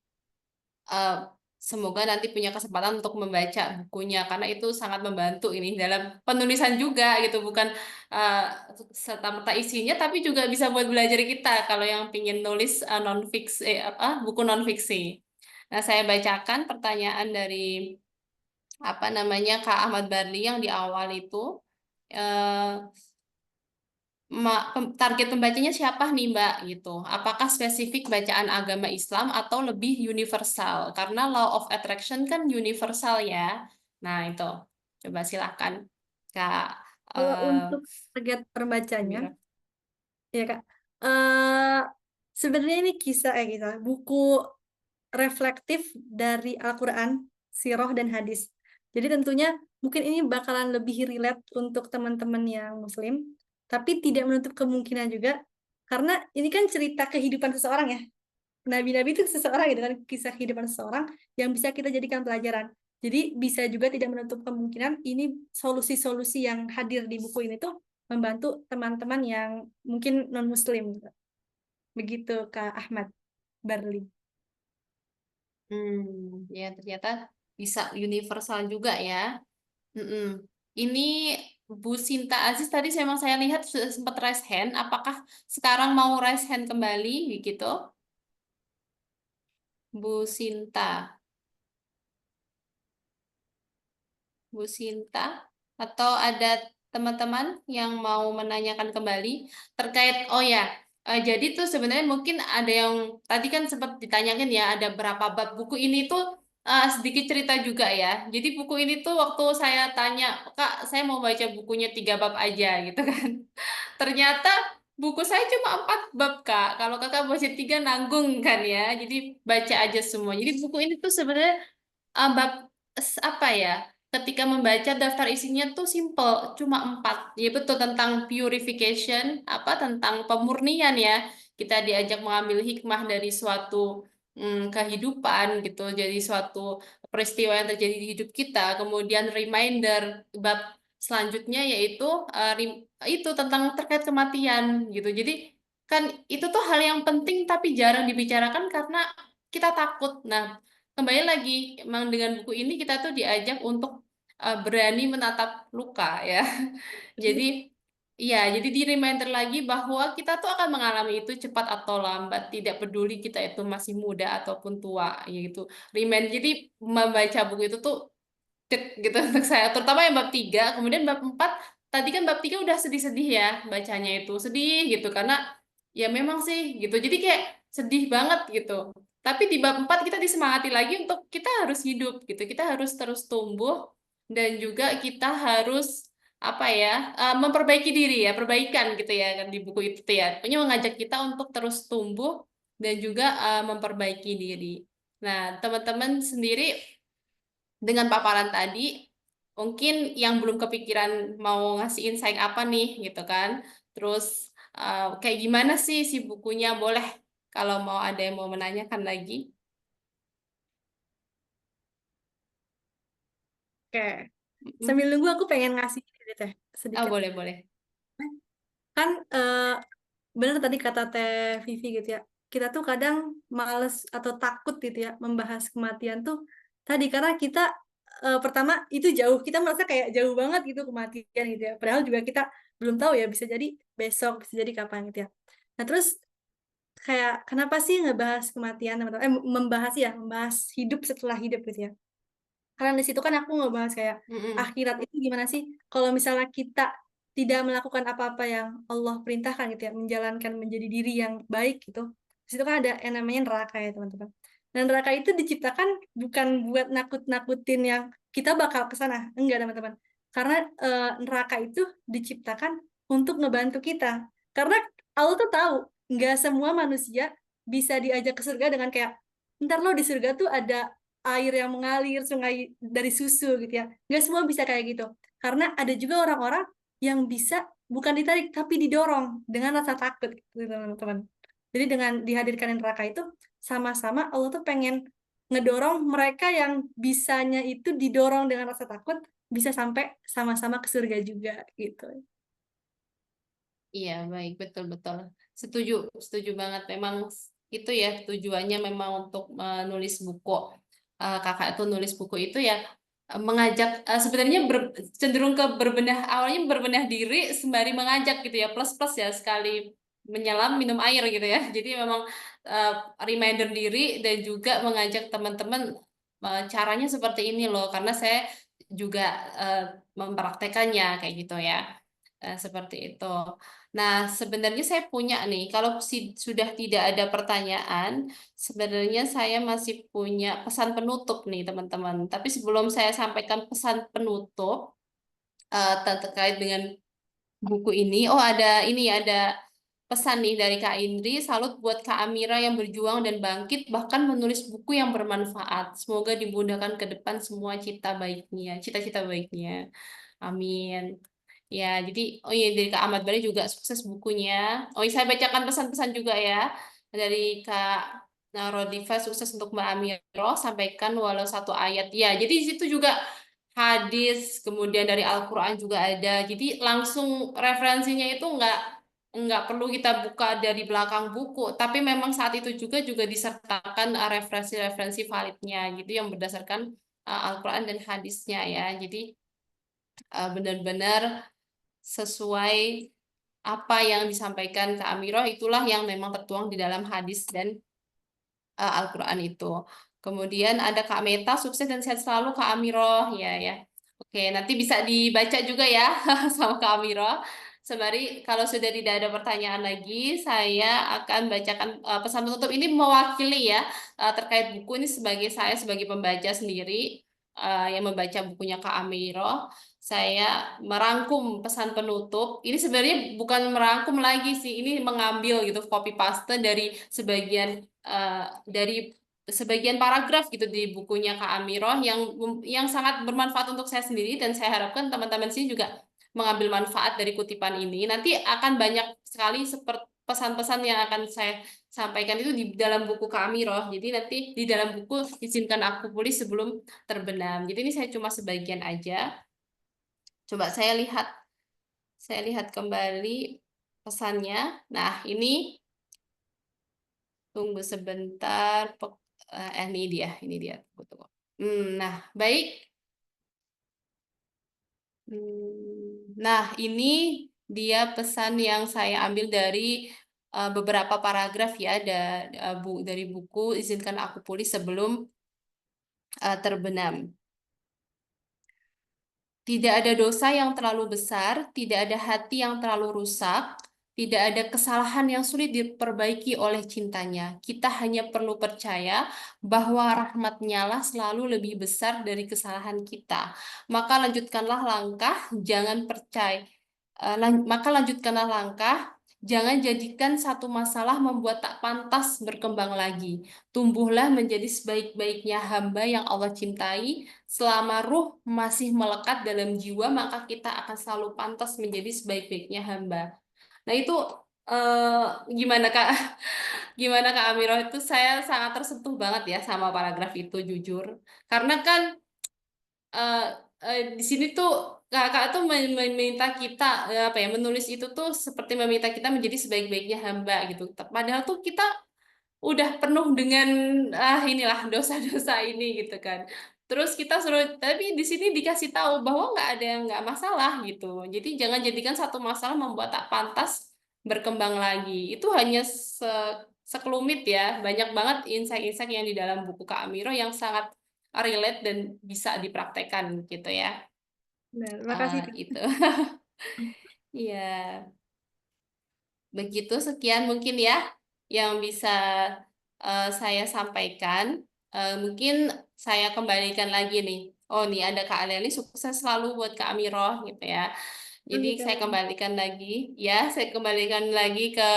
eh, semoga nanti punya kesempatan untuk membaca bukunya karena itu sangat membantu ini dalam penulisan juga gitu, bukan eh, serta-merta isinya tapi juga bisa buat belajar kita kalau yang pingin nulis buku non fiksi. Nah, saya bacakan pertanyaan dari apa namanya Kak Ahmad Barli yang di awal itu. Eh, Target pembacanya siapa nih Mbak gitu? Apakah spesifik bacaan agama Islam atau lebih universal? Karena law of attraction kan universal ya. Nah itu, coba silakan Kak Kalau eh untuk target pembacanya, Amira. ya Kak, eh sebenarnya ini kisah buku reflektif dari Al-Quran, Sirah, dan Hadis. Jadi tentunya mungkin ini bakalan lebih relate untuk teman-teman yang Muslim, tapi tidak menutup kemungkinan juga, karena ini kan cerita kehidupan seseorang ya. Nabi-nabi itu seseorang gitu kan, kisah kehidupan seseorang yang bisa kita jadikan pelajaran. Jadi bisa juga tidak menutup kemungkinan ini solusi-solusi yang hadir di buku ini tuh membantu teman-teman yang mungkin non-Muslim gitu. Begitu Kak Ahmad Barli. Ya ternyata bisa universal juga ya. Mm-mm. Ini Bu Sinta Aziz tadi memang saya lihat sudah sempat raise hand. Apakah sekarang mau raise hand kembali gitu? Bu Sinta. Bu Sinta, atau ada teman-teman yang mau menanyakan kembali terkait, oh ya, jadi tuh sebenarnya mungkin ada yang tadi kan sempat ditanyakan ya, ada berapa bab buku ini tuh sedikit cerita juga ya. Jadi buku ini tuh waktu saya tanya, Kak, saya mau baca bukunya 3 bab aja gitu kan. Ternyata buku saya cuma 4 bab, Kak. Kalau Kakak baca 3 nanggung kan ya. Jadi baca aja semua. Jadi buku ini tuh sebenarnya bab apa ya? Ketika membaca daftar isinya tuh simple, cuma 4. Ya betul tentang purification, apa tentang pemurnian ya. Kita diajak mengambil hikmah dari suatu kehidupan gitu, jadi suatu peristiwa yang terjadi di hidup kita. Kemudian reminder bab selanjutnya yaitu itu tentang terkait kematian gitu. Jadi kan itu tuh hal yang penting tapi jarang dibicarakan karena kita takut. Nah, kembali lagi, emang dengan buku ini kita tuh diajak untuk berani menatap luka ya. Jadi, iya, jadi di reminder lagi bahwa kita tuh akan mengalami itu cepat atau lambat, tidak peduli kita itu masih muda ataupun tua, yaitu remind. Jadi membaca buku itu tuh cek gitu untuk saya, terutama yang bab 3, kemudian bab 4. Tadi kan bab 3 udah sedih-sedih ya bacanya itu sedih gitu karena ya memang sih gitu. Jadi kayak sedih banget gitu. Tapi di bab 4 kita disemangati lagi untuk kita harus hidup gitu. Kita harus terus tumbuh dan juga kita harus apa ya memperbaiki diri ya, perbaikan gitu ya kan di buku itu tuh ya. Pokoknya mengajak kita untuk terus tumbuh dan juga memperbaiki diri. Nah, teman-teman sendiri dengan paparan tadi, mungkin yang belum kepikiran mau ngasih insight apa nih gitu kan. Terus kayak gimana sih si bukunya? Boleh kalau mau ada yang mau menanyakan lagi. Oke, Mm-mm. sambil nunggu aku pengen ngasih ini deh, Teh, Oh, sedikit. boleh, boleh. Kan benar tadi kata Teh Vivi gitu ya. Kita tuh kadang males atau takut gitu ya membahas kematian tuh tadi karena kita pertama itu jauh, kita merasa kayak jauh banget gitu kematian gitu ya. Padahal juga kita belum tahu ya, bisa jadi besok, bisa jadi kapan gitu ya. Nah, terus kayak kenapa sih ngebahas kematian teman-teman? Membahas hidup setelah hidup gitu ya. Karena di situ kan aku ngebahas kayak Mm-mm. akhirat itu gimana sih kalau misalnya kita tidak melakukan apa-apa yang Allah perintahkan gitu ya, menjalankan menjadi diri yang baik gitu. Di situ kan ada yang namanya neraka ya teman-teman. Dan neraka itu diciptakan bukan buat nakut-nakutin yang kita bakal ke sana, enggak teman-teman. Karena neraka itu diciptakan untuk ngebantu kita. Karena Allah tuh tahu nggak semua manusia bisa diajak ke surga dengan kayak ntar lo di surga tuh ada air yang mengalir, sungai dari susu gitu ya. Nggak semua bisa kayak gitu. Karena ada juga orang-orang yang bisa bukan ditarik, tapi didorong dengan rasa takut gitu teman-teman. Jadi dengan dihadirkan neraka itu, sama-sama Allah tuh pengen ngedorong mereka yang bisanya itu didorong dengan rasa takut, bisa sampai sama-sama ke surga juga gitu. Iya, baik, betul-betul. Setuju, setuju banget. Memang itu ya tujuannya memang untuk menulis buku. Kakak itu nulis buku itu ya mengajak sebenarnya cenderung ke berbenah awalnya berbenah diri sembari mengajak gitu ya plus plus ya sekali menyelam minum air gitu ya. Jadi memang eh, reminder diri dan juga mengajak teman-teman caranya seperti ini loh karena saya juga eh, mempraktekannya kayak gitu ya. Seperti itu. Nah, sebenarnya saya punya nih, kalau sudah tidak ada pertanyaan, sebenarnya saya masih punya pesan penutup nih, teman-teman. Tapi sebelum saya sampaikan pesan penutup terkait dengan buku ini, oh ada pesan nih dari Kak Indri, salut buat Kak Amira yang berjuang dan bangkit, bahkan menulis buku yang bermanfaat. Semoga dimudahkan ke depan semua cita-cita baiknya. Amin. Ya, jadi oh iya dari Kak Ahmad Bari juga sukses bukunya. Oh iya, saya bacakan pesan-pesan juga ya dari Kak Rodifa sukses untuk Mbak Amiro sampaikan walau satu ayat. Ya, jadi di situ juga hadis, kemudian dari Al-Qur'an juga ada. Jadi langsung referensinya itu nggak perlu kita buka dari belakang buku, tapi memang saat itu juga disertakan referensi-referensi validnya gitu yang berdasarkan Al-Qur'an dan hadisnya ya. Jadi benar-benar sesuai apa yang disampaikan Kak Amirah itulah yang memang tertuang di dalam hadis dan Al-Quran itu. Kemudian ada Kak Meta, sukses dan sehat selalu Kak Amirah. Ya, ya. Oke, nanti bisa dibaca juga ya sama Kak Amirah. Sembari kalau sudah tidak ada pertanyaan lagi, saya akan bacakan pesan penutup ini mewakili ya terkait buku ini sebagai saya sebagai pembaca sendiri yang membaca bukunya Kak Amirah. Saya merangkum pesan penutup. Ini sebenarnya bukan merangkum lagi sih, ini mengambil gitu copy paste dari sebagian paragraf gitu di bukunya Kak Amirah yang sangat bermanfaat untuk saya sendiri dan saya harapkan teman-teman sini juga mengambil manfaat dari kutipan ini. Nanti akan banyak sekali seperti pesan-pesan yang akan saya sampaikan itu di dalam buku Kak Amirah. Jadi nanti di dalam buku izinkan aku pulih sebelum terbenam. Jadi ini saya cuma sebagian aja. Coba saya lihat kembali pesannya. Nah, ini tunggu sebentar. Ini dia. Tunggu, tunggu. Nah, baik. Nah, ini dia pesan yang saya ambil dari beberapa paragraf ya dari buku Izinkan Aku Pulih Sebelum Terbenam. Tidak ada dosa yang terlalu besar, tidak ada hati yang terlalu rusak, tidak ada kesalahan yang sulit diperbaiki oleh cintanya. Kita hanya perlu percaya bahwa rahmat-Nya lah selalu lebih besar dari kesalahan kita. Maka lanjutkanlah langkah, jangan percaya. Maka lanjutkanlah langkah, jangan jadikan satu masalah membuat tak pantas berkembang lagi. Tumbuhlah menjadi sebaik-baiknya hamba yang Allah cintai. Selama ruh masih melekat dalam jiwa, maka kita akan selalu pantas menjadi sebaik-baiknya hamba. Nah itu eh, gimana Kak? Gimana Kak Amirah itu saya sangat tersentuh banget ya sama paragraf itu jujur. Karena kan eh, di sini tuh kakak tuh meminta kita apa ya menulis itu tuh seperti meminta kita menjadi sebaik-baiknya hamba gitu. Padahal tuh kita udah penuh dengan inilah dosa-dosa ini gitu kan. Terus kita suruh, tapi di sini dikasih tahu bahwa nggak ada yang nggak masalah gitu. Jadi jangan jadikan satu masalah membuat tak pantas berkembang lagi. Itu hanya sekelumit ya. Banyak banget insight-insight yang di dalam buku Kak Amiro yang sangat relate dan bisa dipraktekkan gitu ya. Benar, makasih. Itu. Iya. Begitu sekian mungkin ya yang bisa saya sampaikan. Mungkin saya kembalikan lagi nih. Oh nih ada Kak Aleli sukses selalu buat Kak Amiroh gitu ya. Jadi Gitu. saya kembalikan lagi ya, saya kembalikan lagi ke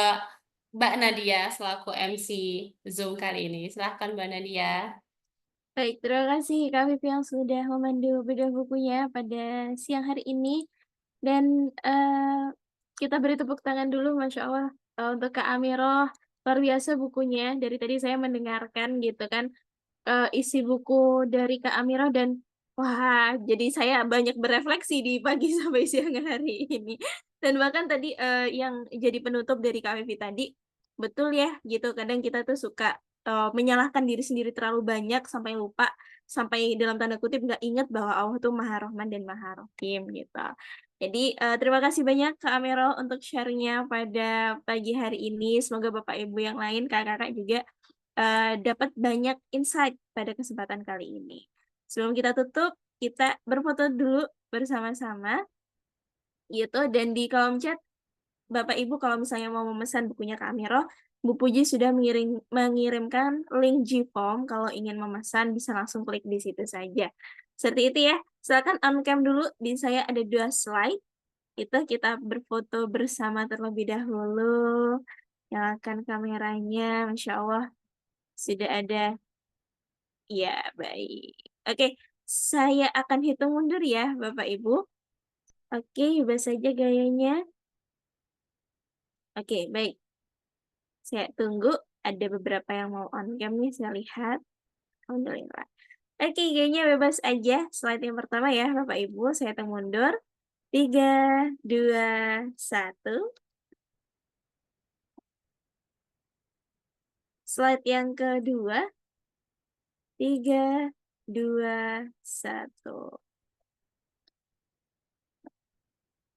Mbak Nadia selaku MC Zoom kali ini. Silahkan Mbak Nadia. Baik, terima kasih Kak Vivi yang sudah memandu bedah bukunya pada siang hari ini. Dan kita beri tepuk tangan dulu, Masya Allah, untuk Kak Amiroh. Luar biasa bukunya. Dari tadi saya mendengarkan gitu kan, isi buku dari Kak Amiroh dan wah, jadi saya banyak berefleksi di pagi sampai siang hari ini. Dan bahkan tadi yang jadi penutup dari Kak Vivi tadi, betul ya gitu. Kadang kita tuh suka menyalahkan diri sendiri terlalu banyak sampai lupa, sampai dalam tanda kutip nggak ingat bahwa Allah tuh Maha Rahman dan Maha Rahim gitu. Jadi terima kasih banyak Kak Amero untuk share-nya pada pagi hari ini. Semoga Bapak Ibu yang lain, kakak-kakak juga dapat banyak insight pada kesempatan kali ini. Sebelum kita tutup, kita berfoto dulu bersama-sama gitu, dan di kolom chat Bapak Ibu kalau misalnya mau memesan bukunya Kak Amiro, Bu Puji sudah mengirimkan link Gform. Kalau ingin memesan bisa langsung klik di situ saja. Seperti itu ya. Silakan on cam dulu. Di saya ada 2 slide. Itu kita berfoto bersama terlebih dahulu. Nyalakan kameranya. Masya Allah. Sudah ada. Ya, baik. Oke. Saya akan hitung mundur ya, Bapak Ibu. Oke, bebas saja gayanya. Oke, baik. Saya tunggu. Ada beberapa yang mau on cam nih, saya lihat. Alhamdulillah. Oke, kayaknya bebas aja. Slide yang pertama ya, Bapak Ibu. Saya hitung mundur. 3, 2, 1. Slide yang kedua. 3, 2, 1.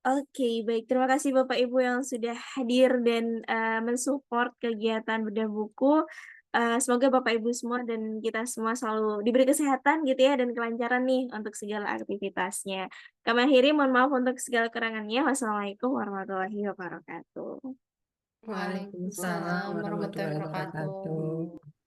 Oke, baik. Terima kasih Bapak Ibu yang sudah hadir dan mensupport kegiatan bedah buku. Semoga Bapak Ibu semua dan kita semua selalu diberi kesehatan gitu ya dan kelancaran nih untuk segala aktivitasnya. Kami akhiri, mohon maaf untuk segala kekurangannya. Wassalamualaikum warahmatullahi wabarakatuh. Waalaikumsalam warahmatullahi wabarakatuh.